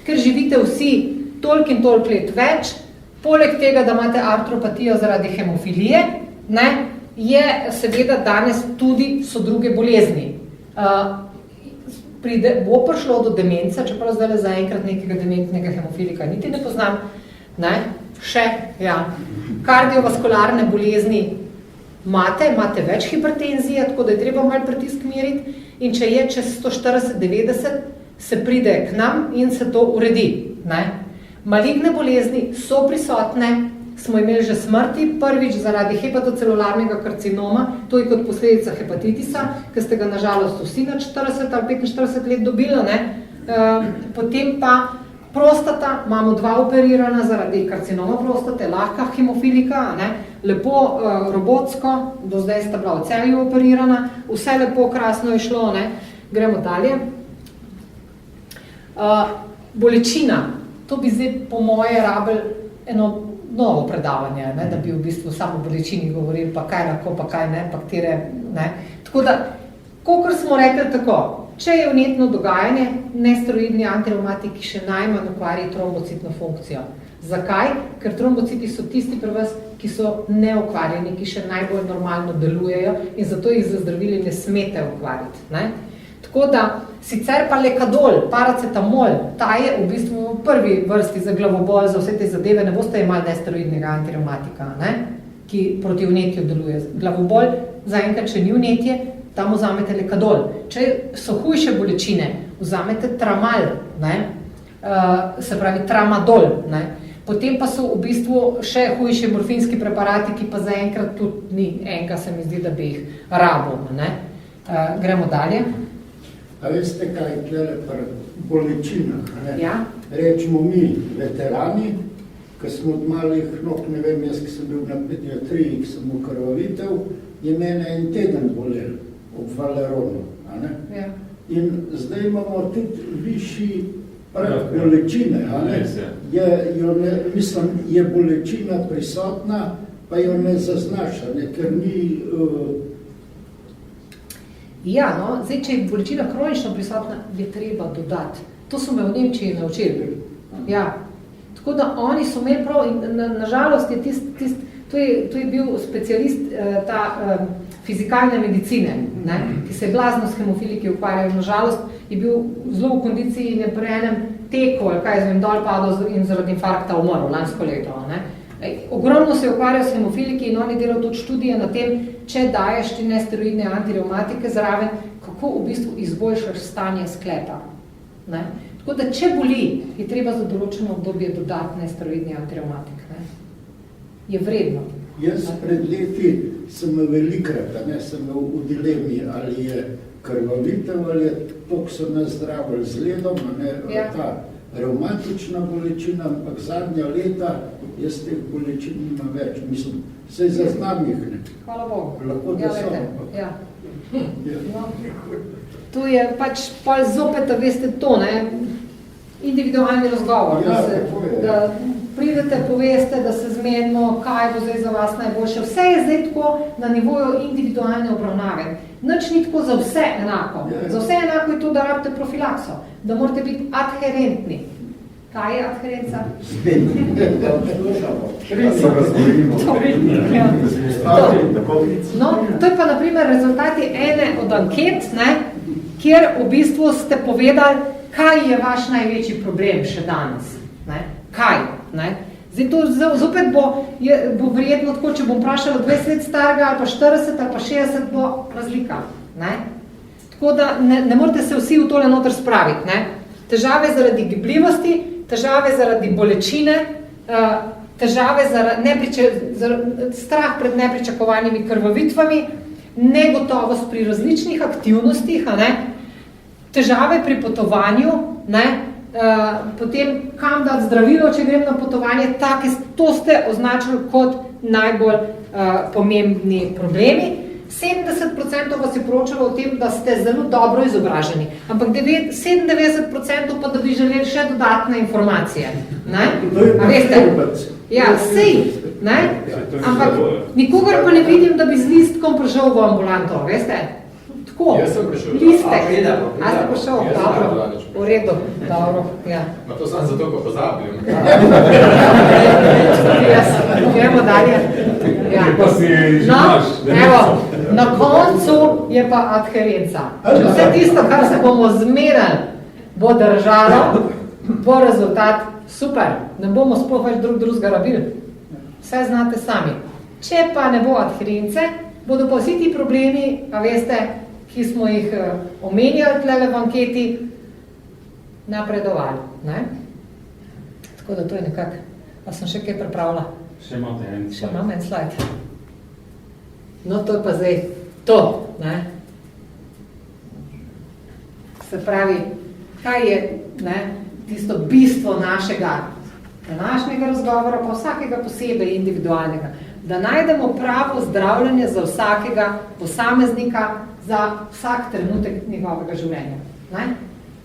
Ker živite vsi toliko in toliko let več, poleg tega, da imate artropatijo zaradi hemofilije, ne? Je seveda danes tudi so druge bolezni. Bo prišlo do demence, čeprav zdaj zaenkrat nekega dementnega hemofilika niti ne poznam, ne? Še, ja. Kardiovaskularne bolezni imate več hipertenzije, tako da je treba malo pritisk meriti in če je čez 140-90, se pride k nam in se to uredi, ne? Maligne bolezni so prisotne, smo imeli že smrti, prvič zaradi hepatocelularnega karcinoma, to je kot posledica hepatitisa, ki ste ga nažalost vsi na 40 ali 45 let dobili, ne? Potem pa prostata, imamo 2 operirana zaradi karcinoma prostate, lahka hemofilika, ne? Lepo robotsko, do zdaj sta bila v Celju operirana, vse lepo, krasno je šlo, ne? Gremo dalje. Bolečina, to bi zdaj po moje rabili eno novo predavanje, ne, da bi v bistvu samo o bolečini govorili, pa kaj lahko, pa kaj ne, pa katere, ne. Tako da, kakor smo rekli tako, če je vnetno dogajanje, nesteroidni antireumatiki še najmanj ukvari trombocitno funkcijo. Zakaj? Ker trombociti so tisti pri vas, ki so neokvarjeni, ki še najbolj normalno delujejo in zato jih za zdravili ne smete ukvariti, ne. Tako da, sicer pa lekadol, paracetamol, ta je v bistvu v prvi vrsti za glavobol, za vse te zadeve, ne boste imeli nesteroidnega antireumatika, ne? Ki proti vnetju deluje. Glavobol, zaenkrat, če ni vnetje, tam vzamete lekadol. Če so hujše bolečine, vzamete tramal, ne? Se pravi tramadol, ne? Potem pa so v bistvu še hujše morfinski preparati, ki pa zaenkrat tudi ni enega, se mi zdi, da bi jih rabil, ne? Gremo dalje. A veste kaj, tele pri bolečinah, ne? Ja. Rečemo mi, veterani, ki smo od malih nog, ne vem, jaz, ki sem bil na pediatriji, ki sem ukrvavitev, je mene en teden bolel ob valeronu, a ne? Ja. In zdaj imamo tudi višji prag bolečine, a ne? Je bolečina prisotna pa jo ne zaznaš, ne, ker ni... Ja, no, zdaj, če je bolečina kronično prisotna, je treba dodati. To so me v Nemčiji naučili. Ja. Tako da oni so imeli prav in nažalost je to je bil specialist fizikalne medicine, ne, ki se je blazno s hemofiliki ukvarjal. Nažalost je bil zelo v kondiciji in je pri enem teku, ali kaj zvem, dol padal in zaradi infarkta umrl lansko leto. Ne. Ogromno se je ukvarjal s hemofiliki in on je delal tudi študije na tem, če daješ ti nesteroidne antireumatike zraven, kako v bistvu izboljšaš stanje sklepa. Ne. Tako da, če boli, je treba za določeno obdobje dodati nesteroidni antireumatik. Ne. Je vredno. Jaz pred leti sem velikrat, sem v dilemi, ali je krvavitev, ali je toliko so nas zdravili z ledom, Ja. Ta reumatična bolečina, ampak zadnja leta jaz teh bolečin nima več. Mislim, saj zaznam jih, ne. Hvala Bogu. Lahko da so. Ja. Ja. No. Tu je pač pa zopet, da veste to, ne, individualni razgovor, Ja, da, tako je. da pridete, poveste, da se zmenimo, kaj bo zdaj za vas najboljše. Vse je zdaj tako na nivoju individualne obravnave. Nič ni tako za vse enako. Ja. Za vse enako je to, da rabite profilakso, da morate biti adherentni. Kaj je adherenca? Ja. No, to je pa na primer rezultati ene od anket, ne, kjer v bistvu ste povedali, kaj je vaš največji problem še danes. Ne? Kaj? Ne? Zdaj to zopet bo verjetno tako, če bom vprašala 20 let starega ali pa 40 ali pa 60, bo razlika. Ne? Tako da ne morate se vsi v tole noter spraviti. Ne? Težave zaradi gibljivosti, težave zaradi bolečine, težave zaradi strah pred nepričakovanimi krvavitvami, negotovost pri različnih aktivnostih, a ne? Težave pri potovanju, ne? Potem kam dati zdravilo, če grem na potovanje, to ste označili kot najbolj pomembni problemi. 70% vas je poročalo o tem, da ste zelo dobro izobraženi, ampak 97% pa, da bi želeli še dodatne informacije. Ne? A veste? Ja, sej, ne? Ampak nikogar pa ne vidim, da bi z listkom prišel v ambulanto, veste? Tako, Jaz sem prišel. listek. A ste prišel? Jaz sem Dobro, prišel. v redu, dobro, ja. Ma to sam zato, ko pozabljam. Gremo dalje. Ja. Pa si že No, imaš, evo, na koncu je pa adherenca. Če vse tisto, kar se bomo zmenili, bo držalo, bo rezultat super. Ne bomo sploh več drugega rabili. Vse znate sami. Če pa ne bo adherence, bodo pa vsi ti problemi, a veste, ki smo jih omenjali tlele v anketi, napredovali. Ne? Tako da to je nekako. A sem še kaj pripravila? Še imate en Še imam en slajd. No, to je pa zdaj to, ne? Se pravi, kaj je, ne, tisto bistvo našega današnjega razgovora, pa vsakega posebej individualnega, da najdemo pravo zdravljenje za vsakega posameznika, za vsak trenutek njegovega življenja. Ne?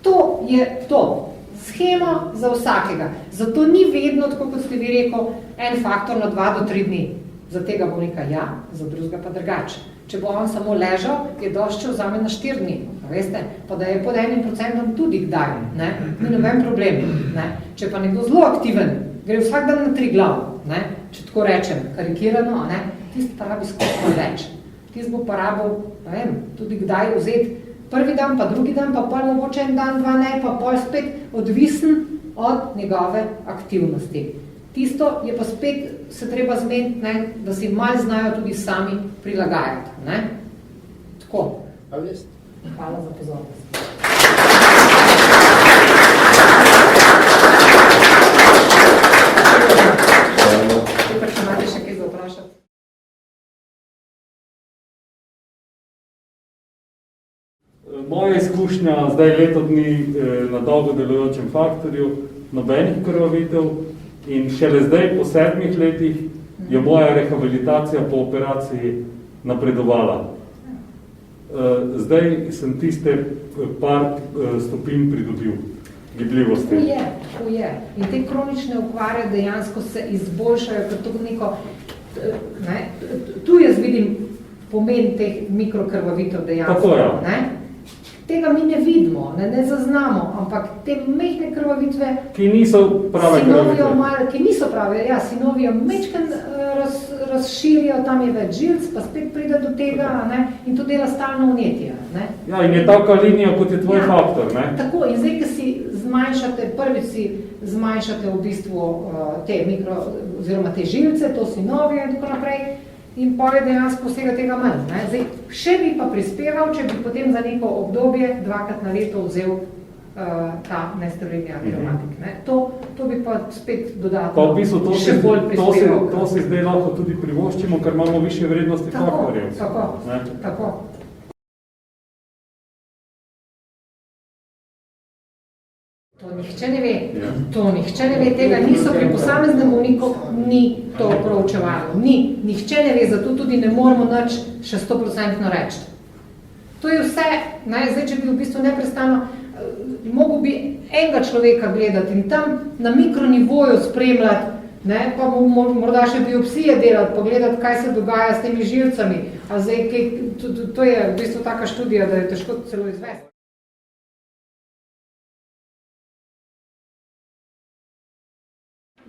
To je to. Schema za vsakega. Zato ni vedno, tako kot ste vi rekel, en faktor na 2 do 3 dni. Za tega bolnika ja, za drugega pa drugače. Če bo on samo ležal, je dosti, če vzame na 4 dni. Veste? Pa da je pod 1% tudi kdaj. Ne? Ni noben problem. Ne? Če pa nekdo zelo aktiven, gre vsak dan na 3 glav, ne? Če tako rečem, karikirano, ne? Tisti pa rabi skoro več. Tisti bo pa rabil, ne vem, tudi kdaj vzeti prvi dan, pa drugi dan, pa pol mogoče en dan, 2 ne, pa pol spet odvisen od njegove aktivnosti. Tisto je pa spet se treba zmeniti, ne, da si malo znajo tudi sami prilagajati. Ne? Tako. Hvala za pozornost. Super, če imate še kaj za vprašati. Moja izkušnja zdaj leto dni na dolgo delujočem faktorju, nobenih krvavitev in šele zdaj po 7 letih je moja rehabilitacija po operaciji napredovala. Zdaj sem tiste par stopinj pridobil gibljivosti. Tako je. In te kronične okvare dejansko se izboljšajo, ker to neko Ne? Tu jaz vidim pomen teh mikrokrvavitev dejansko. Tako, ja. Ne? Tega mi ne vidimo, ne zaznamo, ampak te mehne krvavitve Ki niso prave sinovijo krvavitve. malo, ki niso prave, ja, sinovijo mečken razširijo, tam je več žilc, pa spet pride do tega, ne, in to dela stalno vnetje, ne. Ja, in je taka linija, kot je tvoj Ja, faktor, ne? Tako, in zdaj, ki si zmanjšate, prvič si zmanjšate v bistvu te oziroma te žilce, to sinovijo in tako naprej, in pa je dejansko vsega tega manj. Ne? Zdaj, še bi pa prispeval, če bi potem za neko obdobje 2krat na leto vzel ta nesteroidni antibiotik. Ne? To bi pa spet dodatno Pa v bistvu še bolj prispeval. to si zdaj lahko tudi privoščimo, ker imamo više vrednosti faktorjev. Ne? Tako. To nihče ne ve, tega niso pri posameznem bolniku, ni to proučevalo, nihče ne ve, zato tudi ne moramo nič še 100% reči. To je vse, zdaj, če bi v bistvu neprestano, mogel bi enega človeka gledati in tam na mikronivoju spremljati, pa morda še biopsije delati, pogledati, kaj se dogaja s temi žilcami. A zdaj, to je v bistvu taka študija, da je težko celo izvesti.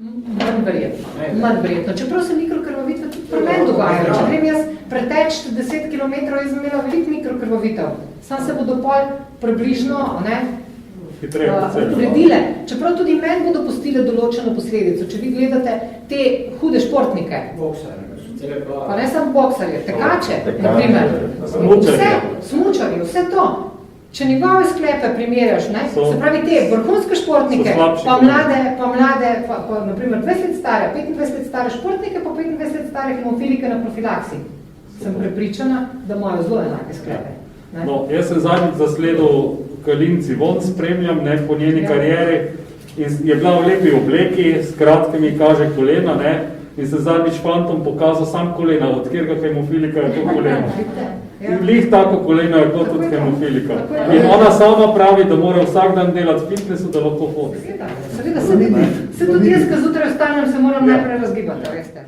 Manj verjetno. Čeprav se mikrokrvavitve tudi pri meni dogajajo. Če grem jaz preteč 10 km, jaz sem imela veliko mikrokrvavitev. Sam se bodo pol približno uredile. Čeprav tudi meni bodo pustile določeno posledico. Če vi gledate te hude športnike, pa ne samo boksarje, tekače, na primer, smučarje, vse to. Če njegove sklepe primerjaš, se pravi te vrhunske športnike, pa mlade, na primer 20 let stare, 25 let stare športnike, pa 25 let stare hemofilike na profilaksi. Sem prepričana, da imajo zelo enake sklepe. No, jaz sem zadnjič zasledil Kalinci von, spremljam po njeni karieri in je bila v lepi obleki, s kratkimi kaže kolena, in se zadnjič fantom pokazal sam kolena, od katerega hemofilika je to koleno. In lih tako koleno je to tudi hemofilika. In ona sama pravi, da mora vsak dan delati v fitnessu, da lahko hodi. Seveda, se tudi jaz, ko zjutraj vstanem, se moram najprej razgibati, veste.